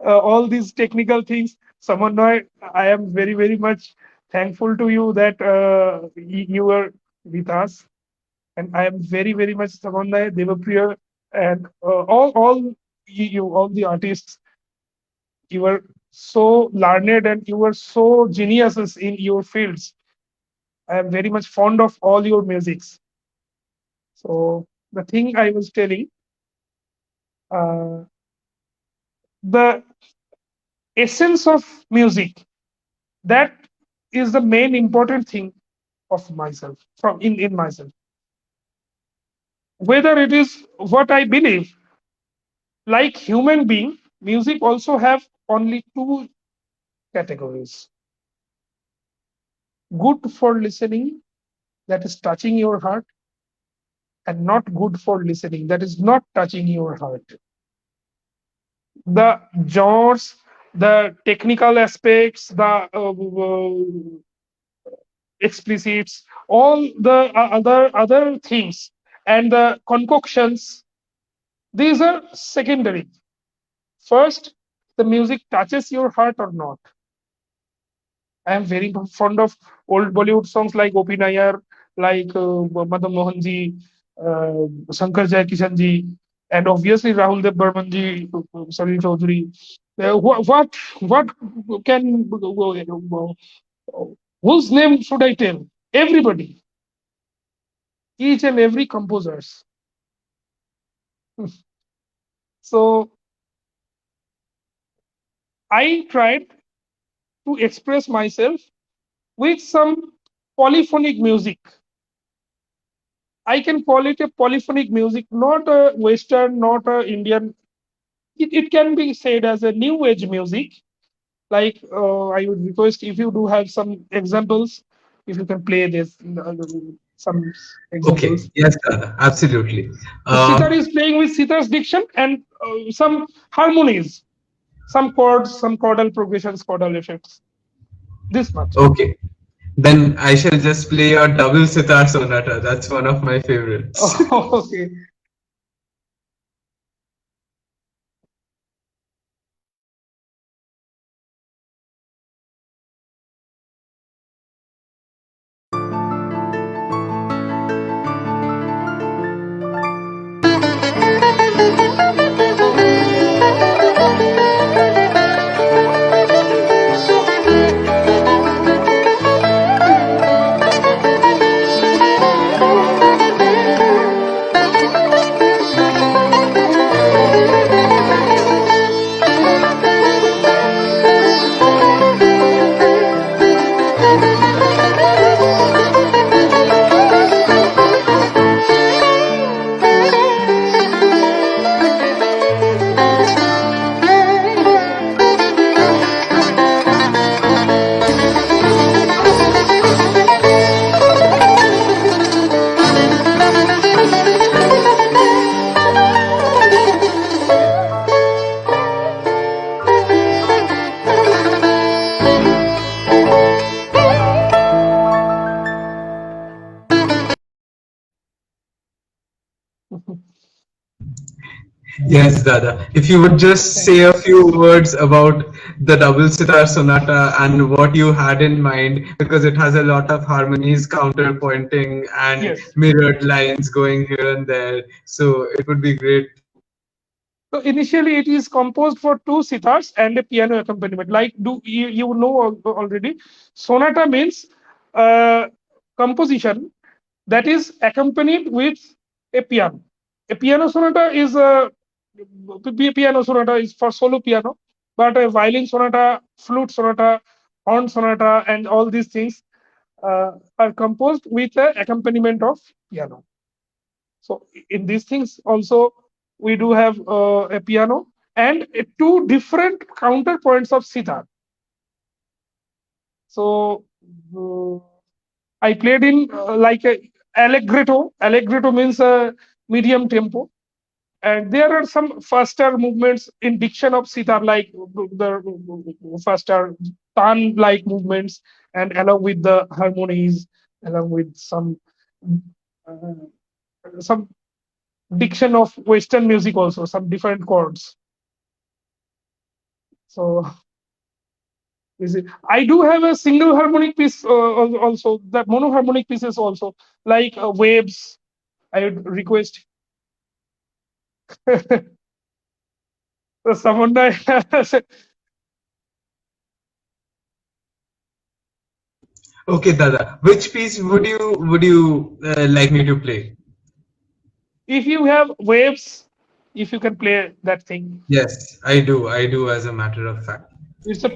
all these technical things. Samanway, I am very, very much thankful to you that you were with us. And I am very, very much Samanway, Devapriya, and all the artists. You were so learned and you were so geniuses in your fields. I am very much fond of all your musics. So the thing I was telling, uh, the essence of music, that is the main important thing of myself, from in myself. Whether it is what I believe, like human being, music also have only two categories: good for listening, that is touching your heart, and not good for listening, that is not touching your heart. The genres, the technical aspects, the explicits, all the other things, and the concoctions, these are secondary. First, the music touches your heart or not. I am very fond of old Bollywood songs like Gopi Nayar, like Madan Mohan ji, Shankar Jai Kishan ji, and obviously Rahul Dev Burman ji, Salil Chaudhary. What can whose name should I tell? Everybody, each and every composers. So I tried to express myself with some polyphonic music. I can call it a polyphonic music, not a Western, not a Indian. It can be said as a new age music. Like I would request if you do have some examples, if you can play this some Okay, examples. yes, Dada, absolutely. The sitar Um, is playing with sitar's diction and some harmonies, some chords, some chordal progressions, chordal effects. This much. okay, then I shall just play your double sitar sonata. That's one of my favorites. Okay. Yes, Dada. If you would just Thank say you. a few words about the double sitar sonata and what you had in mind, because it has a lot of harmonies, counterpointing, and Yes. mirrored lines going here and there. So it would be great. So initially, it is composed for two sitars and a piano accompaniment. Like do you know already? Sonata means uh, composition that is accompanied with a piano. A piano sonata is piano sonata is for solo piano, but a violin sonata, flute sonata, horn sonata, and all these things are composed with the accompaniment of piano. So in these things also we do have a piano and two different counterpoints of sitar. So uh, I played in like a allegretto. Allegretto means a medium tempo, and there are some faster movements in diction of sitar, like the faster tan like movements, and along with the harmonies, along with some diction of western music, also some different chords. So is it, I do have a single harmonic piece, also the monoharmonic pieces also, like waves. I would request someone. Okay, Dada. Which piece would you like me to play? If you have waves, if you can play that thing, Yes, I do. I do, as a matter of fact. it's a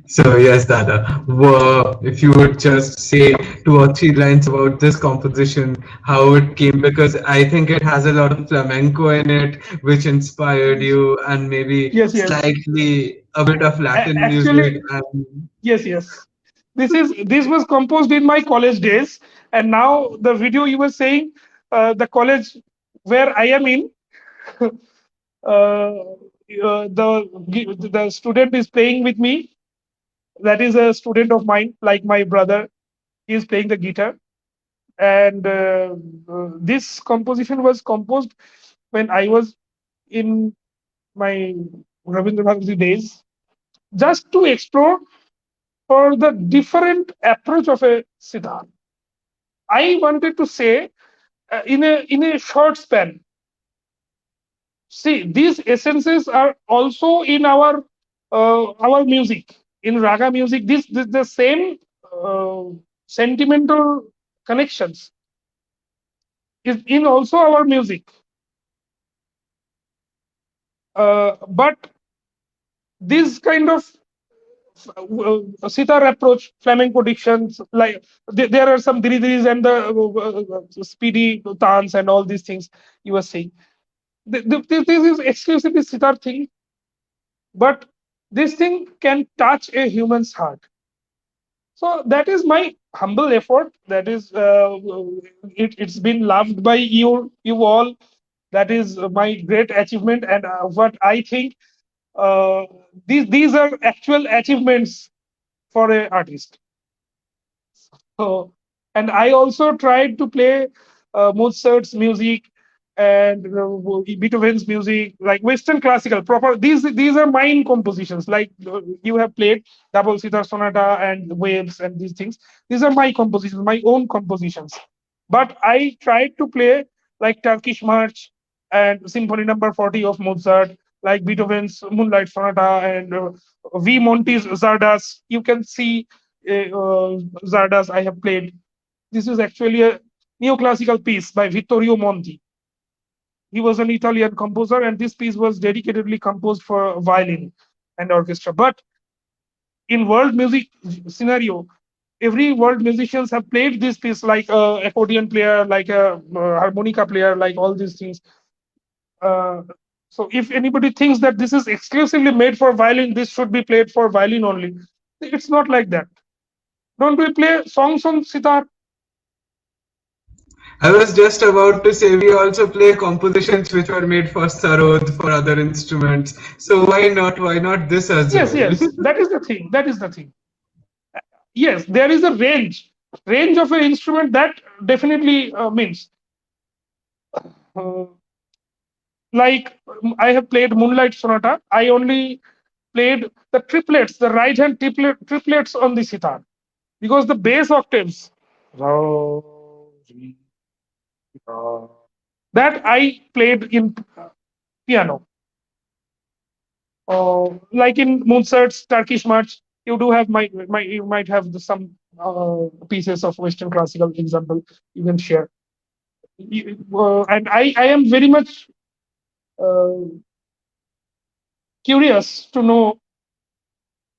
So yes, Dada. If you would just say 2 or 3 lines about this composition, how it came, because I think it has a lot of flamenco in it, which inspired you, and maybe yes, yes. slightly a bit of Latin music. Actually, And yes, yes. This was composed in my college days, and now the video you were saying, the college where I am in, the student is playing with me. That is a student of mine, like my brother. He is playing the guitar, and this composition was composed when I was in my Rabindranath days, just to explore for the different approach of a sitar. I wanted to say, in a short span. See, these essences are also in our music. in raga music, this the same uh, sentimental connections is in also our music. But this kind of sitar approach, flamenco dictions, like there are some diri diris and the speedy tans and all these things you were saying. This is exclusively sitar thing, but this thing can touch a human's heart. So that is my humble effort. That is, it's been loved by you all. That is my great achievement, and what I think uh, these are actual achievements for an artist. So, and I also tried to play Mozart's music and Beethoven's music, like Western classical proper. These are mine compositions. Like you have played double sitar sonata and waves and these things. These are my compositions, my own compositions. But I tried to play like Turkish March and Symphony Number 40 of Mozart, like Beethoven's Moonlight Sonata and V. Monti's Zardas. You can see Zardas I have played. This is actually a neoclassical piece by Vittorio Monti. He was an Italian composer, and this piece was dedicatedly composed for violin and orchestra. But in world music scenario, every world musicians have played this piece, like a accordion player, like a harmonica player, like all these things. Uh, so if anybody thinks that this is exclusively made for violin, this should be played for violin only. It's not like that. Don't we play songs on sitar? I was just about to say we also play compositions which were made for sarod, for other instruments. So why not? Why not this as Yes, well? yes. That is the thing. That is the thing. Yes, there is a range of an instrument that definitely means uh, like I have played Moonlight Sonata. I only played the triplets, the right hand triplets on the sitar because the bass octaves that I played in piano. Like in Mozart's Turkish March, you do have you might have some pieces of Western classical example you can share. And I am very much uh, curious to know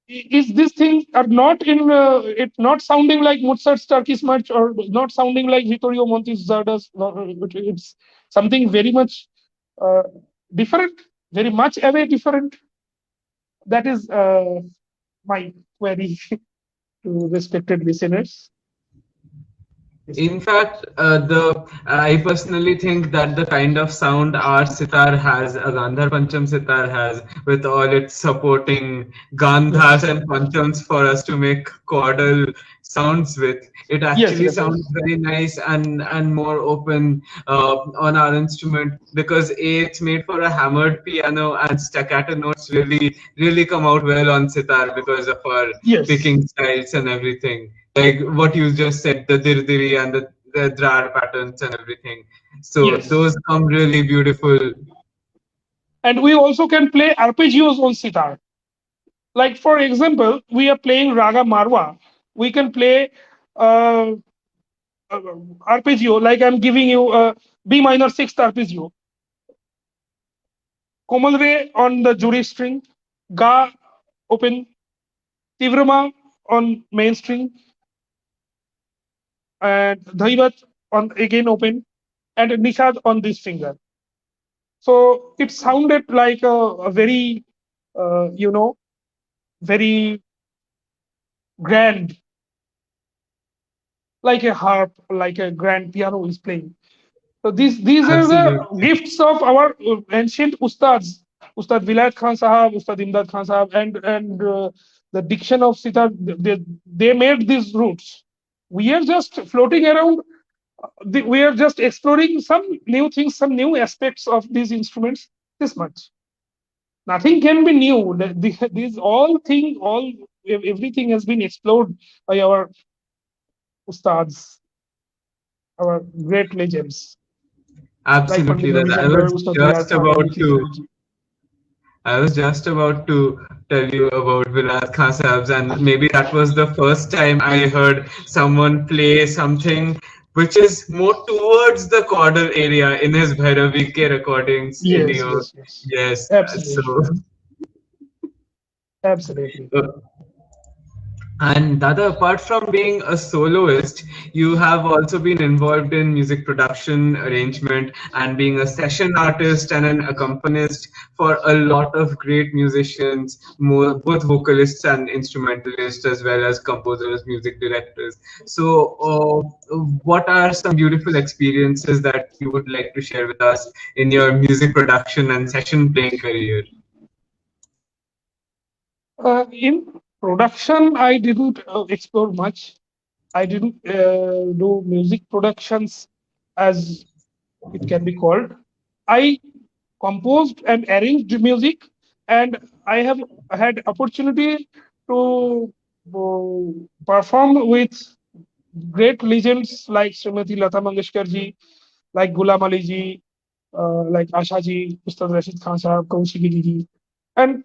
is this thing are not in it not sounding like Mozart's Turkish March or not sounding like Vittorio Monti's Zardas. No, it's something very much uh, different, very much away different. That is my query to respected listeners. In fact, the I personally think that the kind of sound our sitar has, a Gandhar Pancham sitar has, with all its supporting gandhas Yes. and panchams for us to make chordal sounds with, it Yes, actually yes, sounds yes. very nice and more open on our instrument because A, it's made for a hammered piano and staccato notes really come out well on sitar because of our Yes, picking styles and everything, like what you just said, the dirdiri and the drar patterns and everything. So yes. those come really beautiful. And we also can play arpeggios on sitar. Like for example, we are playing Raga Marwa. We can play uh, uh, arpeggio. Like I'm giving you a B minor sixth arpeggio. Komal Re on the jury string, Ga open, Tivrama on main string, and Dhaivat on again open, and Nishad on this finger. So it sounded like a very, you know, very grand, like a harp, like a grand piano is playing. So these are the Absolutely. gifts of our ancient ustads, Ustad Vilayat Khan Sahab, Ustad Imdad Khan Sahab, and the diction of sitar. They made these roots. We are just floating around. We are just exploring some new things, some new aspects of these instruments. This much. Nothing can be new. These all thing, all everything has been explored by our ustads, our great legends like Pandit Absolutely, that Ravi I Shankar, was Ustad Tayyar just Khan, and about Nikhil to Sahib ji. I was just about to tell you about Virat Khan Sahabs, and maybe that was the first time I heard someone play something which is more towards the chordal area in his Bhairavi Ke recordings in Yes, your. yes, yes. Yes, Absolutely. so. Absolutely. And Dada, apart from being a soloist, you have also been involved in music production, arrangement, and being a session artist and an accompanist for a lot of great musicians, both vocalists and instrumentalists, as well as composers, music directors. So, what are some beautiful experiences that you would like to share with us in your music production and session playing career? In production, I didn't explore much. I didn't do music productions as it can be called. I composed and arranged music, and I have had opportunity to perform with great legends like Srimati Lata Mangeshkar ji, like Gulam Ali ji, like Asha ji, Ustad Rashid Khan Sahab, Kaushiki ji, and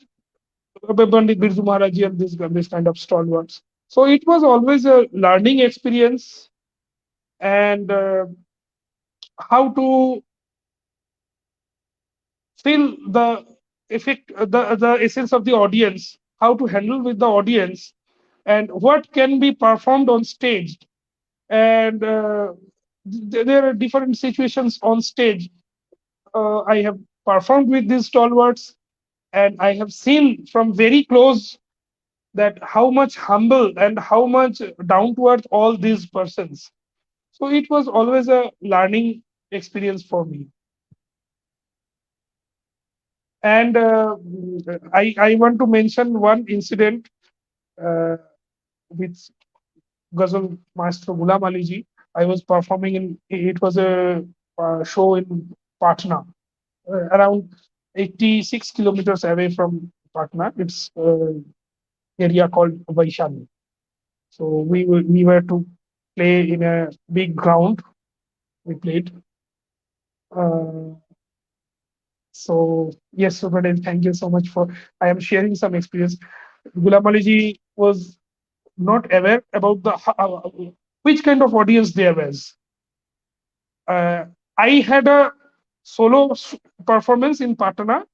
Pandit Birju Maharaj ji, and this kind of stalwarts. So it was always a learning experience, and how to feel the effect, the essence of the audience, how to handle with the audience, and what can be performed on stage. And there are different situations on stage. I have performed with these stalwarts, and I have seen from very close that how much humble and how much down to earth all these persons. So it was always a learning experience for me. And I want to mention one incident uh, with Ghazal Maestro Ghulam Ali ji. I was performing in, it was a show in Patna, around 86 kilometers away from Patna. It's area called Vaishali. So we were to play in a big ground. We played. Uh, so yes, Subhadev, thank you so much for. I am sharing some experience. Ghulam Ali ji was not aware about the which kind of audience there was. Uh, I had a solo performance in Patna.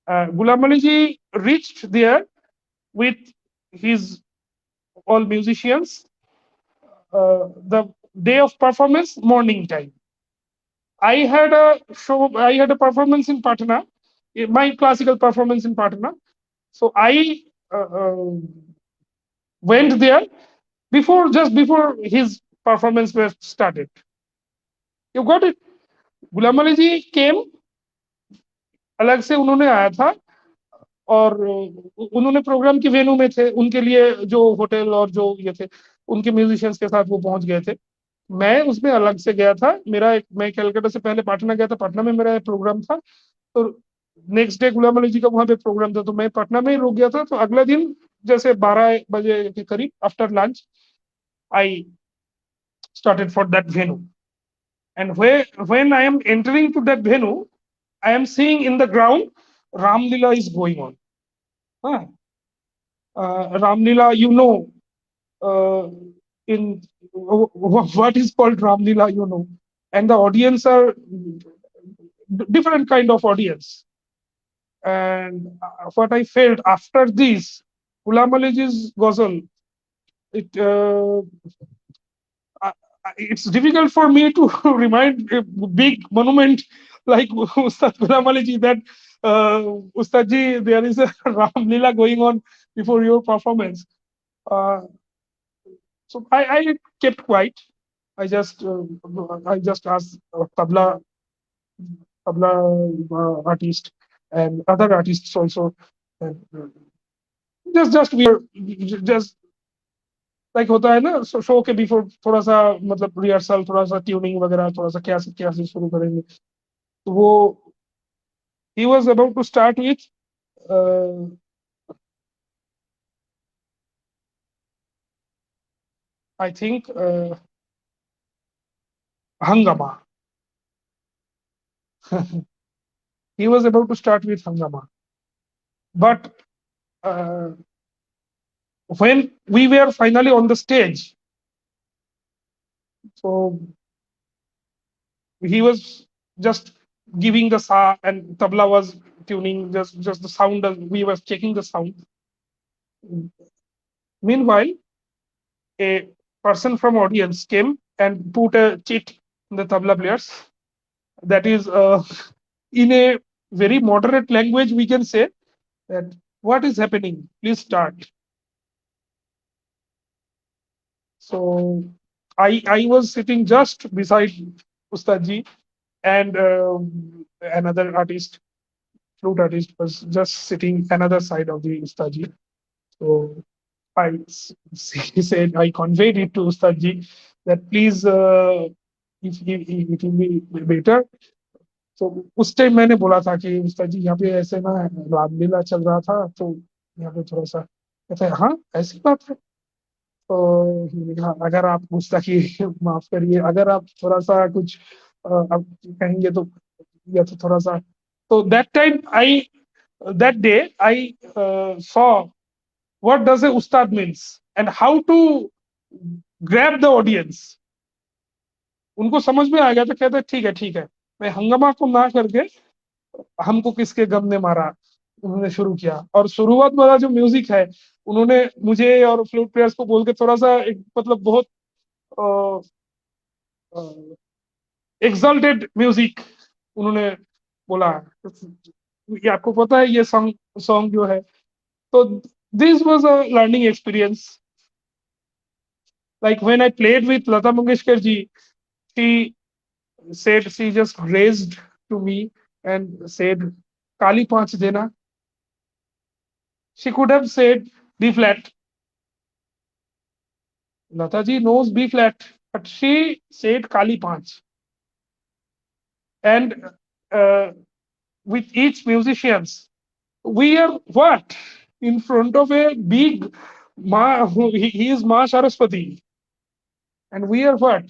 Ghulam Ali ji reached there with his all musicians. The day of performance, morning time. I had a show. I had a performance in Patna. My classical performance in Patna. So I went there before just before his performance was started. You got it. Ghulam Ali जी केम अलग से उन्होंने आया था और उन्होंने programme की venue में थे उनके लिए जो होटल और जो ये थे उनके म्यूजिशियंस के साथ वो पहुंच गए थे मैं उसमें अलग से गया था मेरा एक मैं कलकत्ता से पहले पाटना गया था पटना में मेरा एक प्रोग्राम था तो नेक्स्ट डे गुलाम अली जी का वहां पे प्रोग्राम था तो मैं पटना में ही रुक गया था तो अगला दिन जैसे 12 बजे के करीब after lunch I started for that venue and when I am entering to that venue I am seeing in the ground Ram Lila is going on. Huh? Ram Lila, uh, in what is called Ram Lila, and the audience are different kind of audience. And what I felt after this, Ghulam Ali's ghazal, it it's difficult for me to remind a big monument like Ustad Ghulam Ali ji that Ustad ji, there is a Ram Lila going on before your performance. Uh, so I kept quiet. I just asked tabla artist and other artists also. And, just we were just like होता है ना show के before थोड़ा सा मतलब rehearsal थोड़ा सा tuning वगैरह थोड़ा सा क्या से शुरू करेंगे तो वो he was about to start with I think hungama he was about to start with hungama But uh, when we were finally on the stage, so he was just giving the sa, and tabla was tuning, just the sound. We were checking the sound. Meanwhile, a person from audience came and put a cheat in the tabla players. That is, in a very moderate language, we can say that what is happening? Please start. So I was sitting just beside Ustadji, and another artist, flute artist, was just sitting another side of the Ustadji. So he said, I conveyed it to Ustadji that please, it will be better. तो उस time मैंने बोला था कि उस्ताद जी यहाँ पे ऐसे ना रामलीला चल रहा था, तो यहाँ पे थोड़ा सा कहते हैं हाँ ऐसी बात है। तो मैंने कहा अगर आप गुस्ताखी माफ करिए, अगर आप थोड़ा सा कुछ अब कहेंगे तो, या तो थोड़ा सा, तो that time I, that day I saw what does a ustad means and how to grab the audience. उनको समझ में आ गया, तो कहते ठीक है, मैं हंगामा को ना करके हमको किसके गम ने मारा उन्होंने शुरू किया। और शुरुआत वाला जो म्यूजिक है, उन्होंने मुझे और फ्लूट प्लेयर्स को बोल के थोड़ा सा एक मतलब बहुत एक्सल्टेड म्यूजिक उन्होंने बोला। ये आपको पता है ये सॉन्ग सॉन्ग जो है, तो this was a learning experience. Like when I played with Lata Mangeshkar ji, she said, she just raised to me and said kali panch dena. She could have said B flat. Lataji knows B flat, but she said Kali Panch. And uh, with each musicians, we are what? In front of a big Ma, he is Ma Saraswati. And we are what?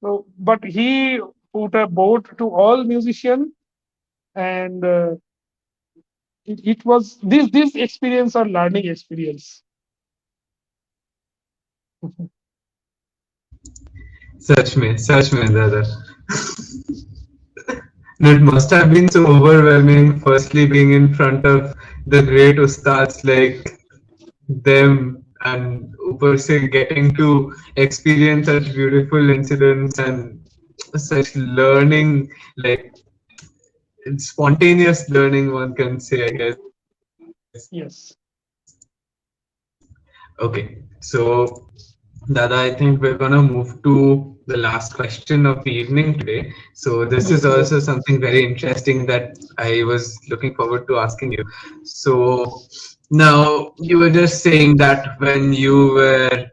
So, but he put a board to all musicians, and it was this experience or learning experience. Such me, Dada. It must have been so overwhelming, firstly being in front of the great ustads like them, and Upar se getting to experience such beautiful incidents and such learning, like spontaneous learning, one can say, I guess. Yes. Okay, so Dada, I think we're gonna move to the last question of the evening today. So this is Yes. also something very interesting that I was looking forward to asking you. So now you were just saying that when you were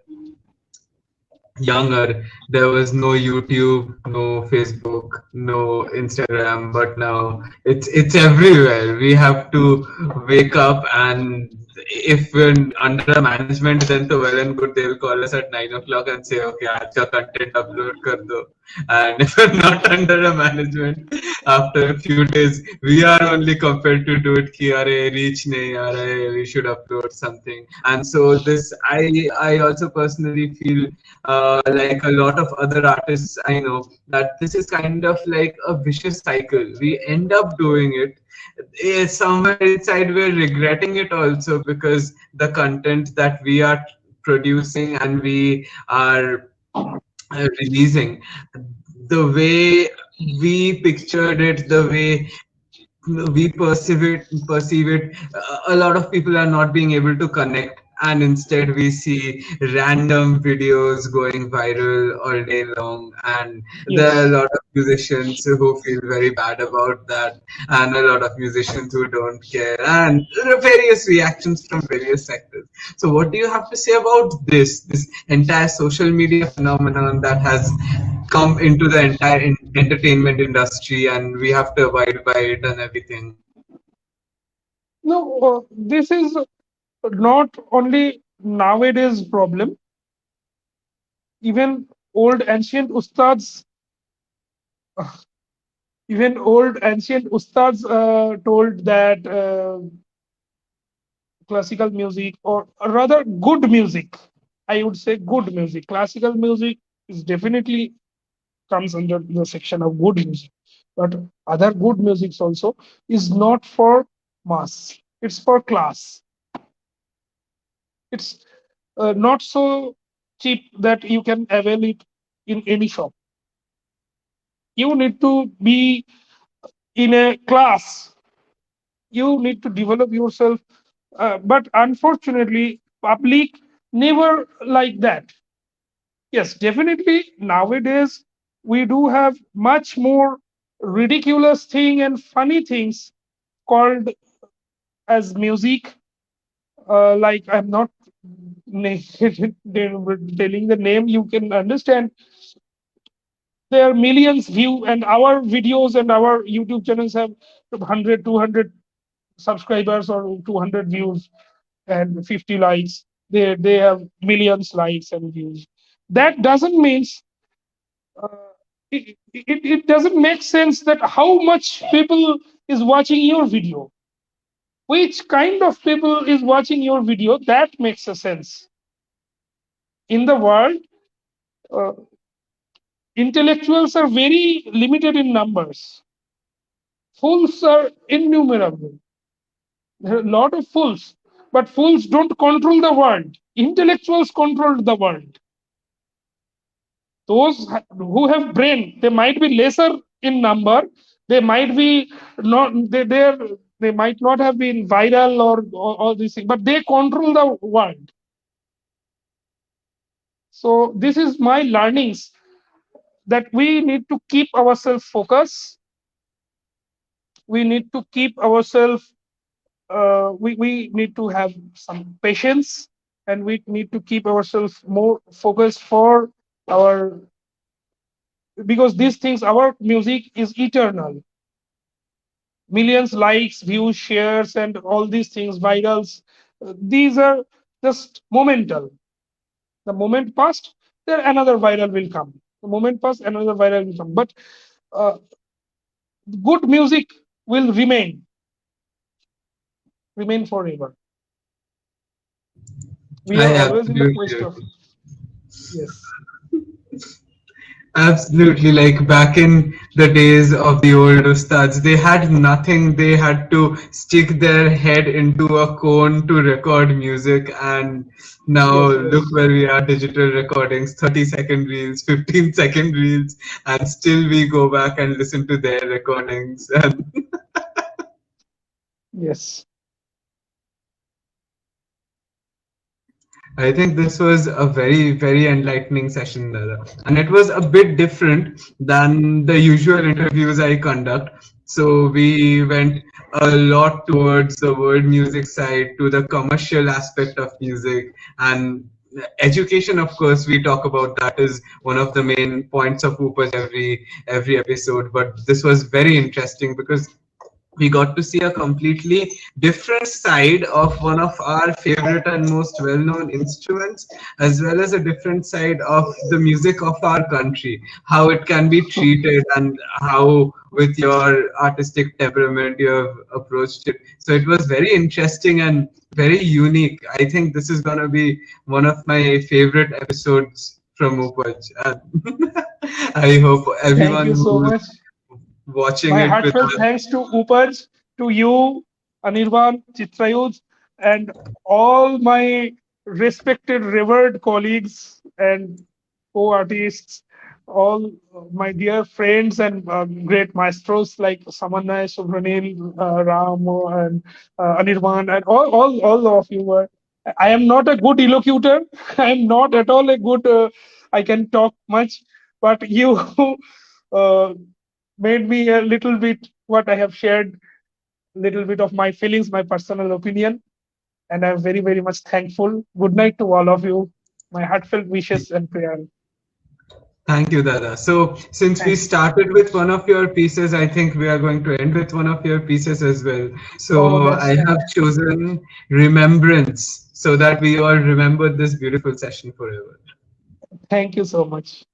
younger, there was no YouTube, no Facebook, no Instagram, but now it's everywhere. We have to wake up, and if we're under a management, then to well and good, they'll call us at 9 o'clock and say, okay, aaj ka content upload kar do. And if we're not under a management, after a few days, we are only compelled to do it. Ki, Are, reach nahi aa raha hai, we should upload something. And so this, I also personally feel like a lot of other artists I know, that this is kind of like a vicious cycle. We end up doing it. Somewhere inside, we're regretting it also, because the content that we are producing and we are releasing, the way we pictured it, the way we perceive it, a lot of people are not being able to connect, and instead we see random videos going viral all day long, and there are a Yes. lot of musicians who feel very bad about that, and a lot of musicians who don't care, and there are various reactions from various sectors. So what do you have to say about this entire social media phenomenon that has come into the entire entertainment industry, and we have to abide by it and everything? No, this is not only nowadays problem. Even old ancient ustads, even old ancient ustads told that classical music, or rather good music. I would say good music. Classical music is definitely comes under the section of good music, but other good music also is not for mass. It's for class. It's not so cheap that you can avail it in any shop. You need to be in a class. You need to develop yourself. But unfortunately, public never like that. Yes, definitely nowadays we do have much more ridiculous thing and funny things called as music. Like I'm not telling the name, you can understand. There are millions view, and our videos and our YouTube channels have 100, 200 subscribers or 200 views and 50 likes. They have millions likes and views. That doesn't mean uh, it doesn't make sense that how much people is watching your video, which kind of people is watching your video. That makes a sense. In the world, uh, intellectuals are very limited in numbers. Fools are innumerable. There are a lot of fools, but fools don't control the world. Intellectuals control the world. Those who have brain, they might be lesser in number. They might be not. They might not have been viral or all these things, but they control the world. So this is my learnings, that we need to keep ourselves focused. We need to keep ourselves. We need to have some patience, and we need to keep ourselves more focused for our, because these things, our music is eternal. Millions likes, views, shares, and all these things, virals, these are just momental. The moment passed, there another viral will come. The moment passed, another viral will come. But uh, good music will remain forever. We are I always in the absolutely quest of, agree. yes, Absolutely, like back in the days of the old ustads, they had nothing. They had to stick their head into a cone to record music, and now yes, look yes, where we are: digital recordings, 30-second reels, 15-second reels, and still we go back and listen to their recordings. And yes. I think this was a very, very enlightening session, Dada. And it was a bit different than the usual interviews I conduct. So we went a lot towards the world music side, to the commercial aspect of music, and education. Of course, we talk about that is one of the main points of Upaj every episode. But this was very interesting because we got to see a completely different side of one of our favorite and most well-known instruments, as well as a different side of the music of our country, how it can be treated, and how with your artistic temperament you have approached it. So it was very interesting and very unique. I think this is going to be one of my favorite episodes from Upaj. And I hope Thank everyone you so who's much. watching My it with heartfelt us. thanks to Upaj, to you, Anirban, Chitrayuj, and all my respected, revered colleagues and co-artists, all my dear friends and great maestros like Samanay, Subranil, Ram, and Anirban, and all of you were. I am not a good elocutor. I am not at all a good. I can talk much, but you uh, made me a little bit what I have shared, little bit of my feelings, my personal opinion, and I'm very, very much thankful. Good night to all of you. My heartfelt wishes and prayer. Thank you, Dada. So, since we Thank you. started with one of your pieces, I think we are going to end with one of your pieces as well. Oh, So, that's I have fantastic. chosen Remembrance so that we all remember this beautiful session forever. Thank you so much.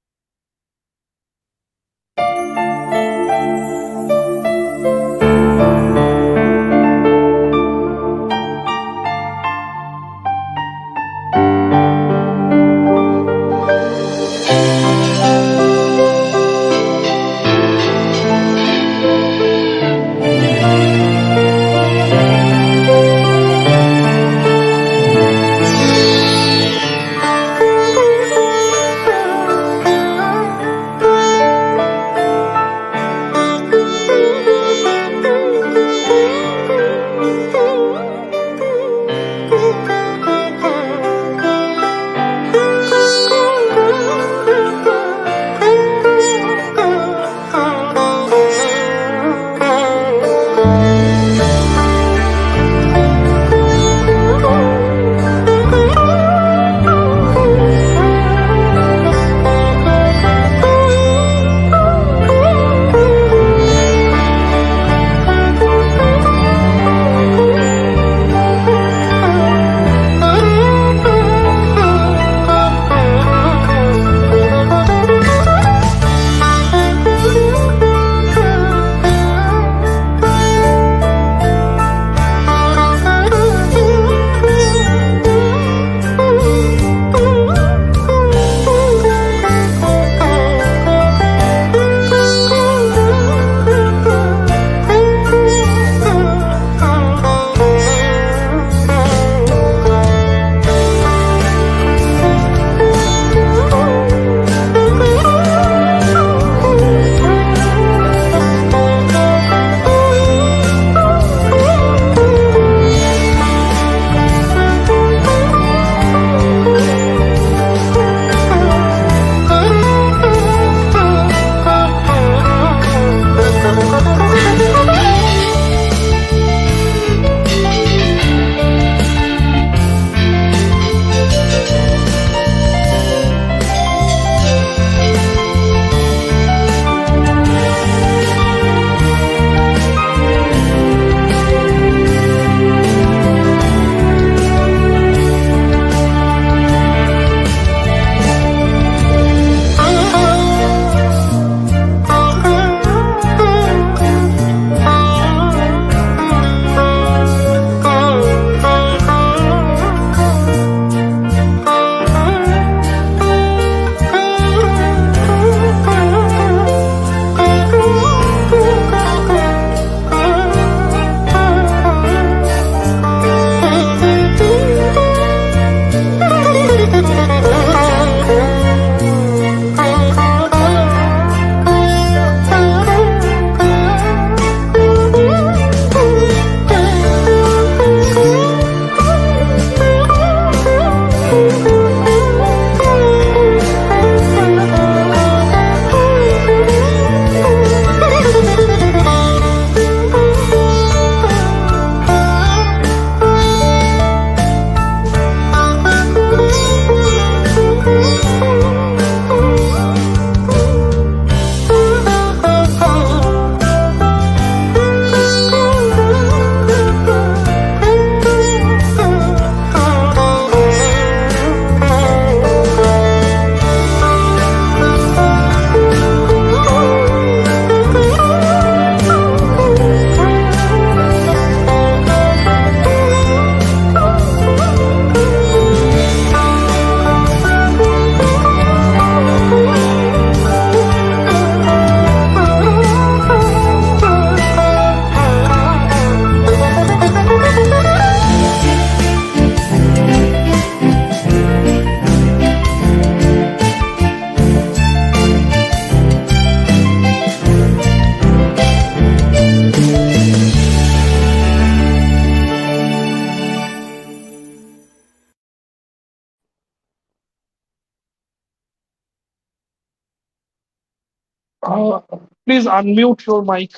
Uh, Please unmute your mic.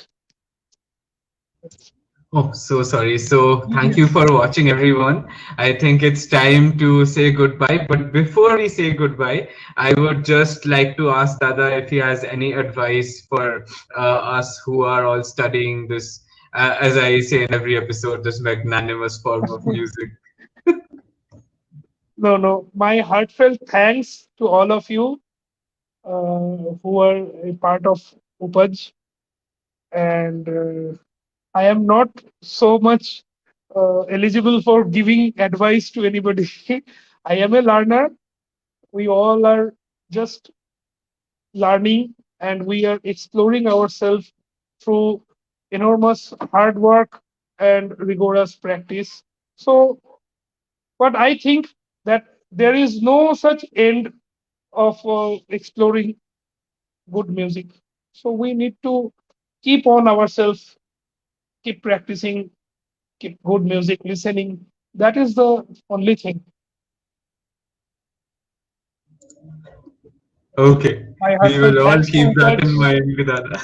Oh, so sorry. So, thank you Yes. for watching, everyone. I think it's time to say goodbye. But before we say goodbye, I would just like to ask Dada if he has any advice for us who are all studying this, as I say in every episode, this magnanimous form of music. No, no. My heartfelt thanks to all of you who are a part of Upaj, and I am not so much eligible for giving advice to anybody. I am a learner. We all are just learning, and we are exploring ourselves through enormous hard work and rigorous practice. So, but I think that there is no such end of exploring good music. So we need to keep on ourselves, keep practicing, keep good music, listening. That is the only thing. Okay, My we heartfelt will all thanks to keep that in Upaj. mind, Dada.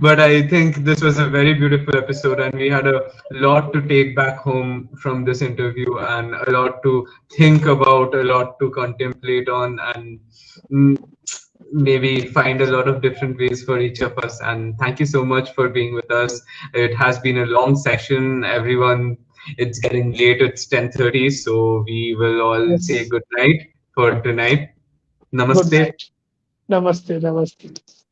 But I think this was a very beautiful episode, and we had a lot to take back home from this interview, and a lot to think about, a lot to contemplate on, and mm, maybe find a lot of different ways for each of us. And thank you so much for being with us. It has been a long session, everyone. It's getting late. It's 10:30, so we will all say Yes. good night for tonight. Good Namaste. night. Namaste. Namaste.